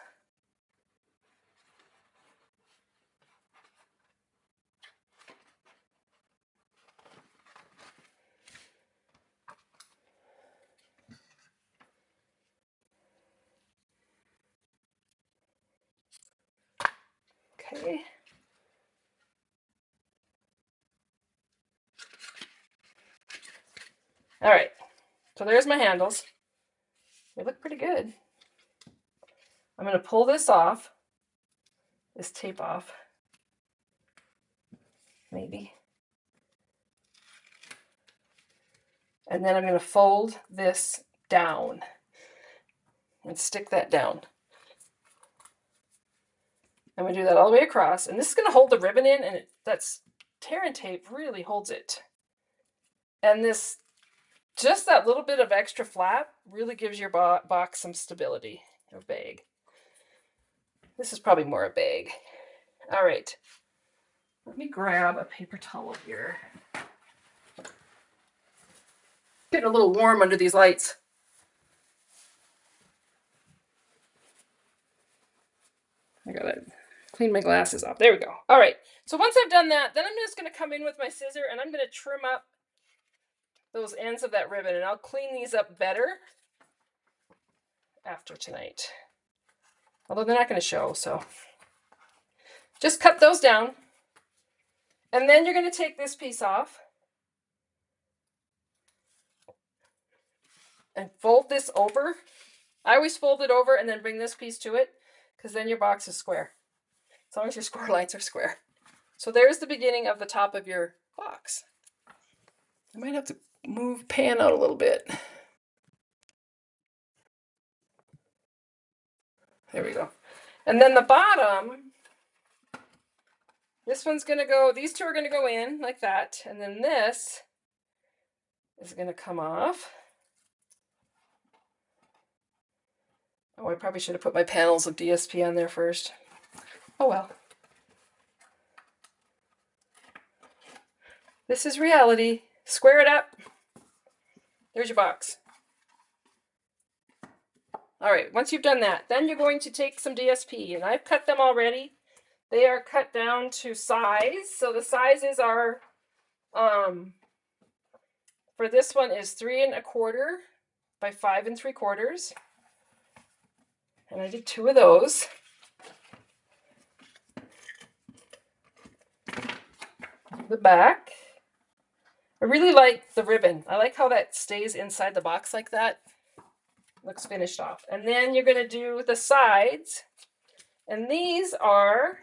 Okay. All right. So there's my handles. They look pretty good. I'm going to pull this off, this tape off, maybe. And then I'm going to fold this down and stick that down. I'm going to do that all the way across. And this is going to hold the ribbon in, and that's tear and tape really holds it. And this, just that little bit of extra flap really gives your box some stability, or bag. This is probably more a bag. All right, let me grab a paper towel here. Getting a little warm under these lights. I gotta clean my glasses off. There we go. All right, so once I've done that, then I'm just gonna come in with my scissor and I'm gonna trim up those ends of that ribbon, and I'll clean these up better after tonight. Although they're not gonna show, so. Just cut those down. And then you're gonna take this piece off and fold this over. I always fold it over and then bring this piece to it, because then your box is square. As long as your score lines are square. So there's the beginning of the top of your box. I might have to move pan out a little bit. There we go. And then the bottom, this one's gonna go, these two are gonna go in like that. And then this is gonna come off. Oh, I probably should have put my panels of DSP on there first. Oh well. This is reality. Square it up. There's your box. All right, once you've done that, then you're going to take some DSP, and I've cut them already. They are cut down to size. So the sizes are, for this one is 3 1/4 by 5 3/4. And I did 2 of those. The back. I really like the ribbon. I like how that stays inside the box like that. Looks finished off. And then you're going to do the sides. And these are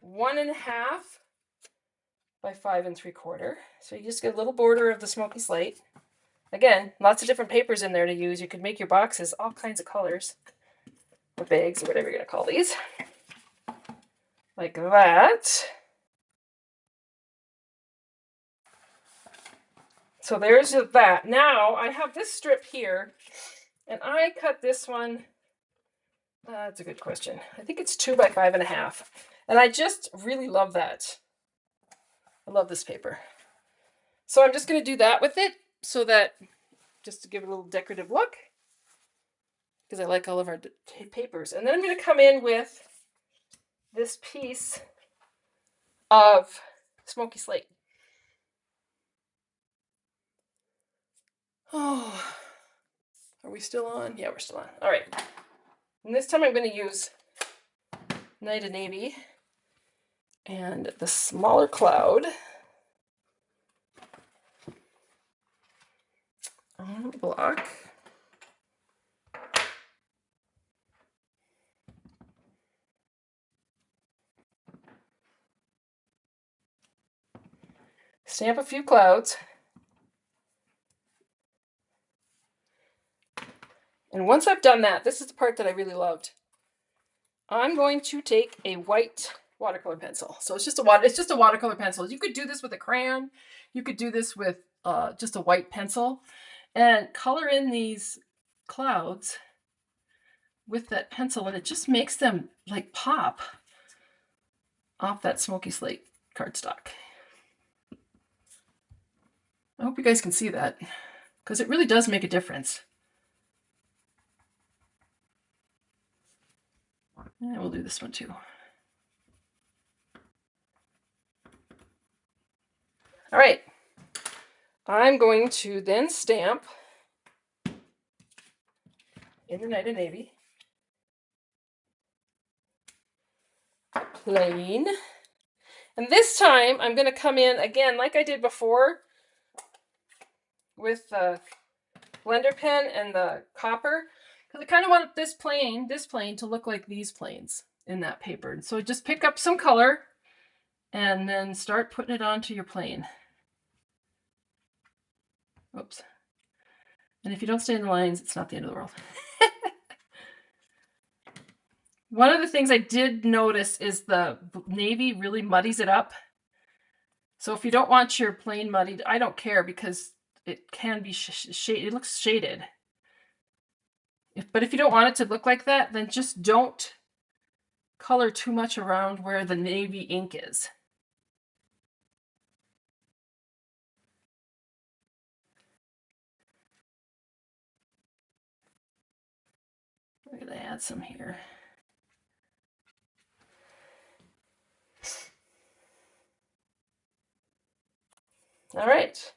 1 1/2 by 5 3/4. So you just get a little border of the smoky slate. Again, lots of different papers in there to use. You could make your boxes all kinds of colors, or bags, or whatever you're going to call these. Like that. So there's that. Now I have this strip here, and I cut this one. That's a good question. I think it's 2 by 5 1/2. And I just really love that. I love this paper. So I'm just going to do that with it, so that, just to give it a little decorative look, because I like all of our papers. And then I'm going to come in with this piece of smoky slate. Oh, are we still on? Yeah, we're still on. All right. And this time I'm going to use Night of Navy and the smaller cloud on the block. Stamp a few clouds. And once I've done that, this is the part that I really loved. I'm going to take a white watercolor pencil. So it's just a watercolor pencil. You could do this with a crayon. You could do this with just a white pencil, and color in these clouds with that pencil, and it just makes them like pop off that smoky slate cardstock. I hope you guys can see that, because it really does make a difference. And we'll do this one too. All right, I'm going to then stamp in the Night of Navy. Plain. And this time I'm going to come in again like I did before with the blender pen and the copper, because I kind of want this plane to look like these planes in that paper. And so just pick up some color and then start putting it onto your plane. Oops. And if you don't stay in the lines, it's not the end of the world. One of the things I did notice is the navy really muddies it up. So if you don't want your plain muddied, I don't care because it can be shaded. It looks shaded. But if you don't want it to look like that, then just don't color too much around where the navy ink is. I'm going to add some here. All right.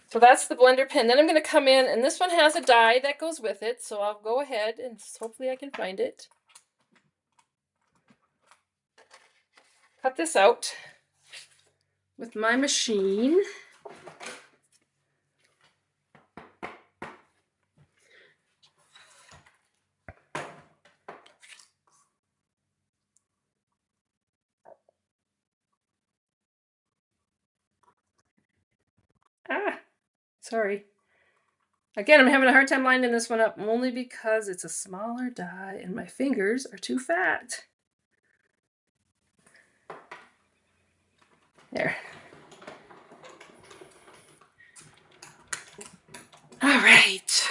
So that's the blender pen. Then I'm going to come in, and this one has a die that goes with it. So I'll go ahead and hopefully I can find it. Cut this out with my machine. Ah, sorry. Again, I'm having a hard time lining this one up only because it's a smaller die and my fingers are too fat. There. All right.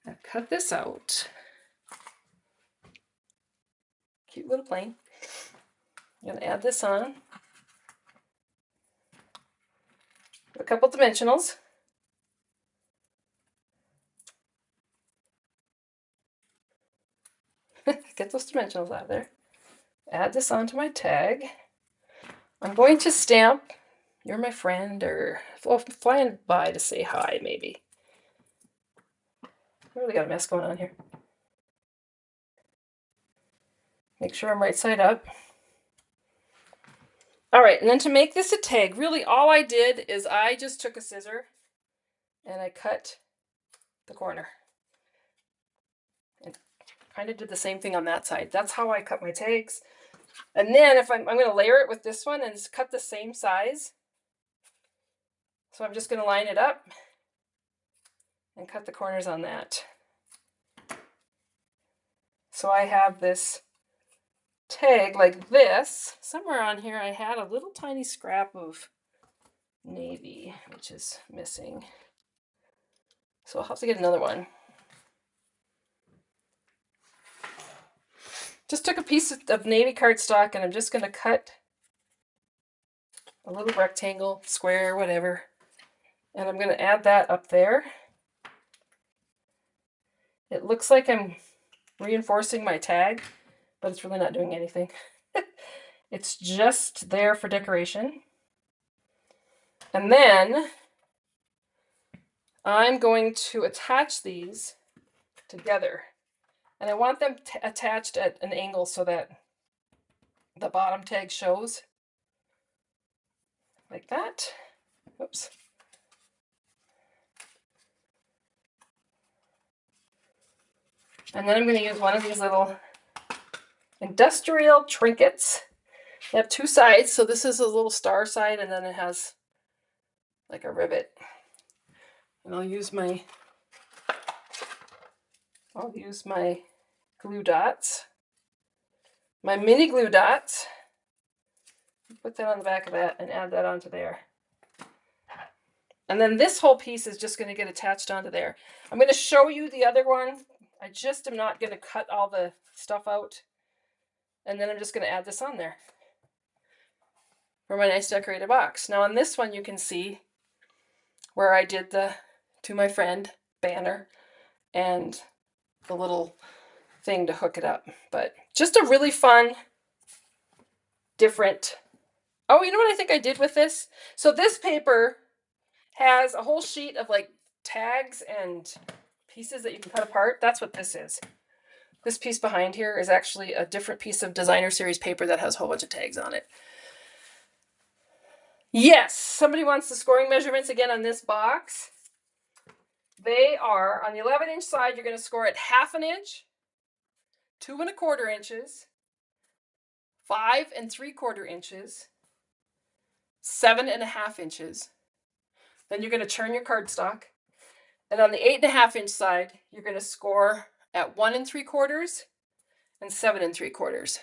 I've cut this out. Cute little plane. I'm going to add this on. A couple dimensionals. Get those dimensionals out of there. Add this onto my tag. I'm going to stamp, "You're my friend," or flying by to say hi, maybe. I really got a mess going on here. Make sure I'm right side up. All right, and then to make this a tag, really all I did is I just took a scissor and I cut the corner. And kind of did the same thing on that side. That's how I cut my tags. And then if I'm going to layer it with this one and just cut the same size. So I'm just going to line it up and cut the corners on that. So I have this tag like this. Somewhere on here I had a little tiny scrap of navy, which is missing. So I'll have to get another one. Just took a piece of navy cardstock and I'm just going to cut a little rectangle, square, whatever. And I'm going to add that up there. It looks like I'm reinforcing my tag, but it's really not doing anything. It's just there for decoration. And then I'm going to attach these together. And I want them attached at an angle so that the bottom tag shows. Like that. Oops. And then I'm going to use one of these little industrial trinkets. They have two sides, so this is a little star side, and then it has like a rivet. And I'll use my glue dots, my mini glue dots. Put that on the back of that and add that onto there. And then this whole piece is just going to get attached onto there. I'm going to show you the other one. I just am not going to cut all the stuff out. And then I'm just going to add this on there for my nice decorated box. Now on this one you can see where I did the "To My Friend" banner and the little thing to hook it up. But just a really fun, different... Oh, you know what I think I did with this? So this paper has a whole sheet of like tags and pieces that you can cut apart. That's what this is. This piece behind here is actually a different piece of designer series paper that has a whole bunch of tags on it. Yes, somebody wants the scoring measurements again on this box. They are on the 11-inch side, you're going to score at 1/2 inch, 2 1/4 inches, 5 3/4 inches, 7 1/2 inches. Then you're going to turn your cardstock. And on the 8.5-inch side, you're going to score at 1 3/4 and 7 3/4.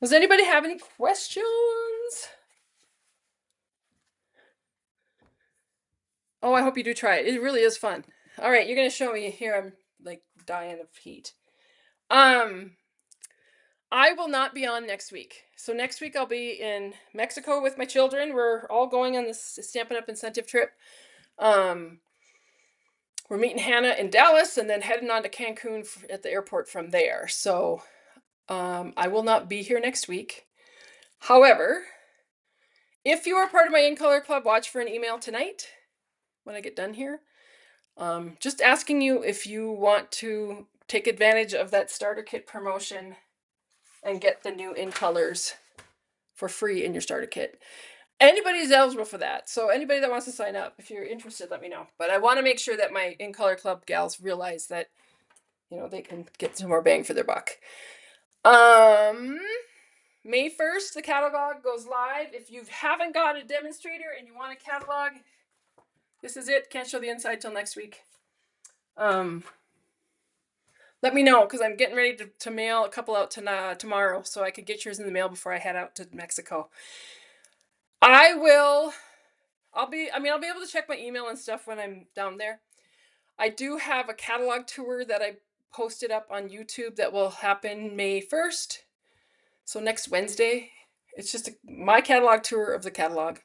Does anybody have any questions? Oh, I hope you do try it. It really is fun. All right, you're going to show me here. I'm like dying of heat. I will not be on next week. So next week I'll be in Mexico with my children. We're all going on this Stampin' Up! Incentive trip. We're meeting Hannah in Dallas and then heading on to Cancun at the airport from there. So I will not be here next week. However, if you are part of my In Color Club, watch for an email tonight when I get done here. Just asking you if you want to take advantage of that starter kit promotion and get the new In Colors for free in your starter kit. Anybody's eligible for that. So anybody that wants to sign up, if you're interested, let me know. But I want to make sure that my In Color Club gals realize that, you know, they can get some more bang for their buck. May 1st, the catalog goes live. If you haven't got a demonstrator and you want a catalog, this is it. Can't show the inside till next week. Let me know, because I'm getting ready to mail a couple out tomorrow, so I could get yours in the mail before I head out to Mexico. I'll be able to check my email and stuff when I'm down there. I do have a catalog tour that I posted up on YouTube that will happen May 1st. So next Wednesday. It's just my catalog tour of the catalog.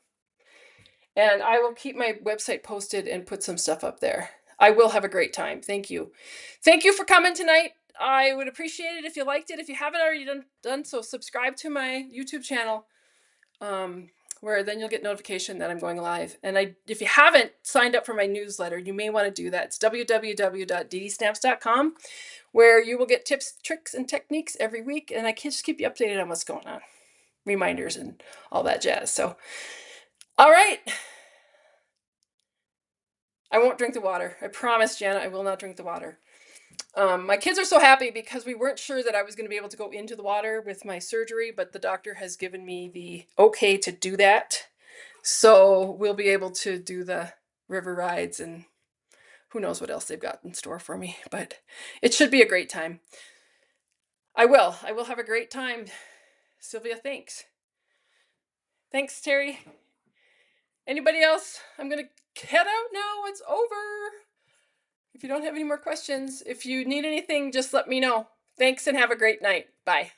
And I will keep my website posted and put some stuff up there. I will have a great time. Thank you. Thank you for coming tonight. I would appreciate it if you liked it. If you haven't already done so, subscribe to my YouTube channel, where then you'll get notification that I'm going live. And if you haven't signed up for my newsletter, you may want to do that. It's www.DDStamps.com, where you will get tips, tricks, and techniques every week. And I can just keep you updated on what's going on, reminders and all that jazz. So, all right. I won't drink the water. I promise, Jana, I will not drink the water. My kids are so happy because we weren't sure that I was going to be able to go into the water with my surgery, but the doctor has given me the okay to do that. So we'll be able to do the river rides and who knows what else they've got in store for me, but it should be a great time. I will have a great time. Sylvia, thanks. Thanks, Terry. Anybody else? I'm going to head out now. It's over. If you don't have any more questions, if you need anything, just let me know. Thanks and have a great night. Bye.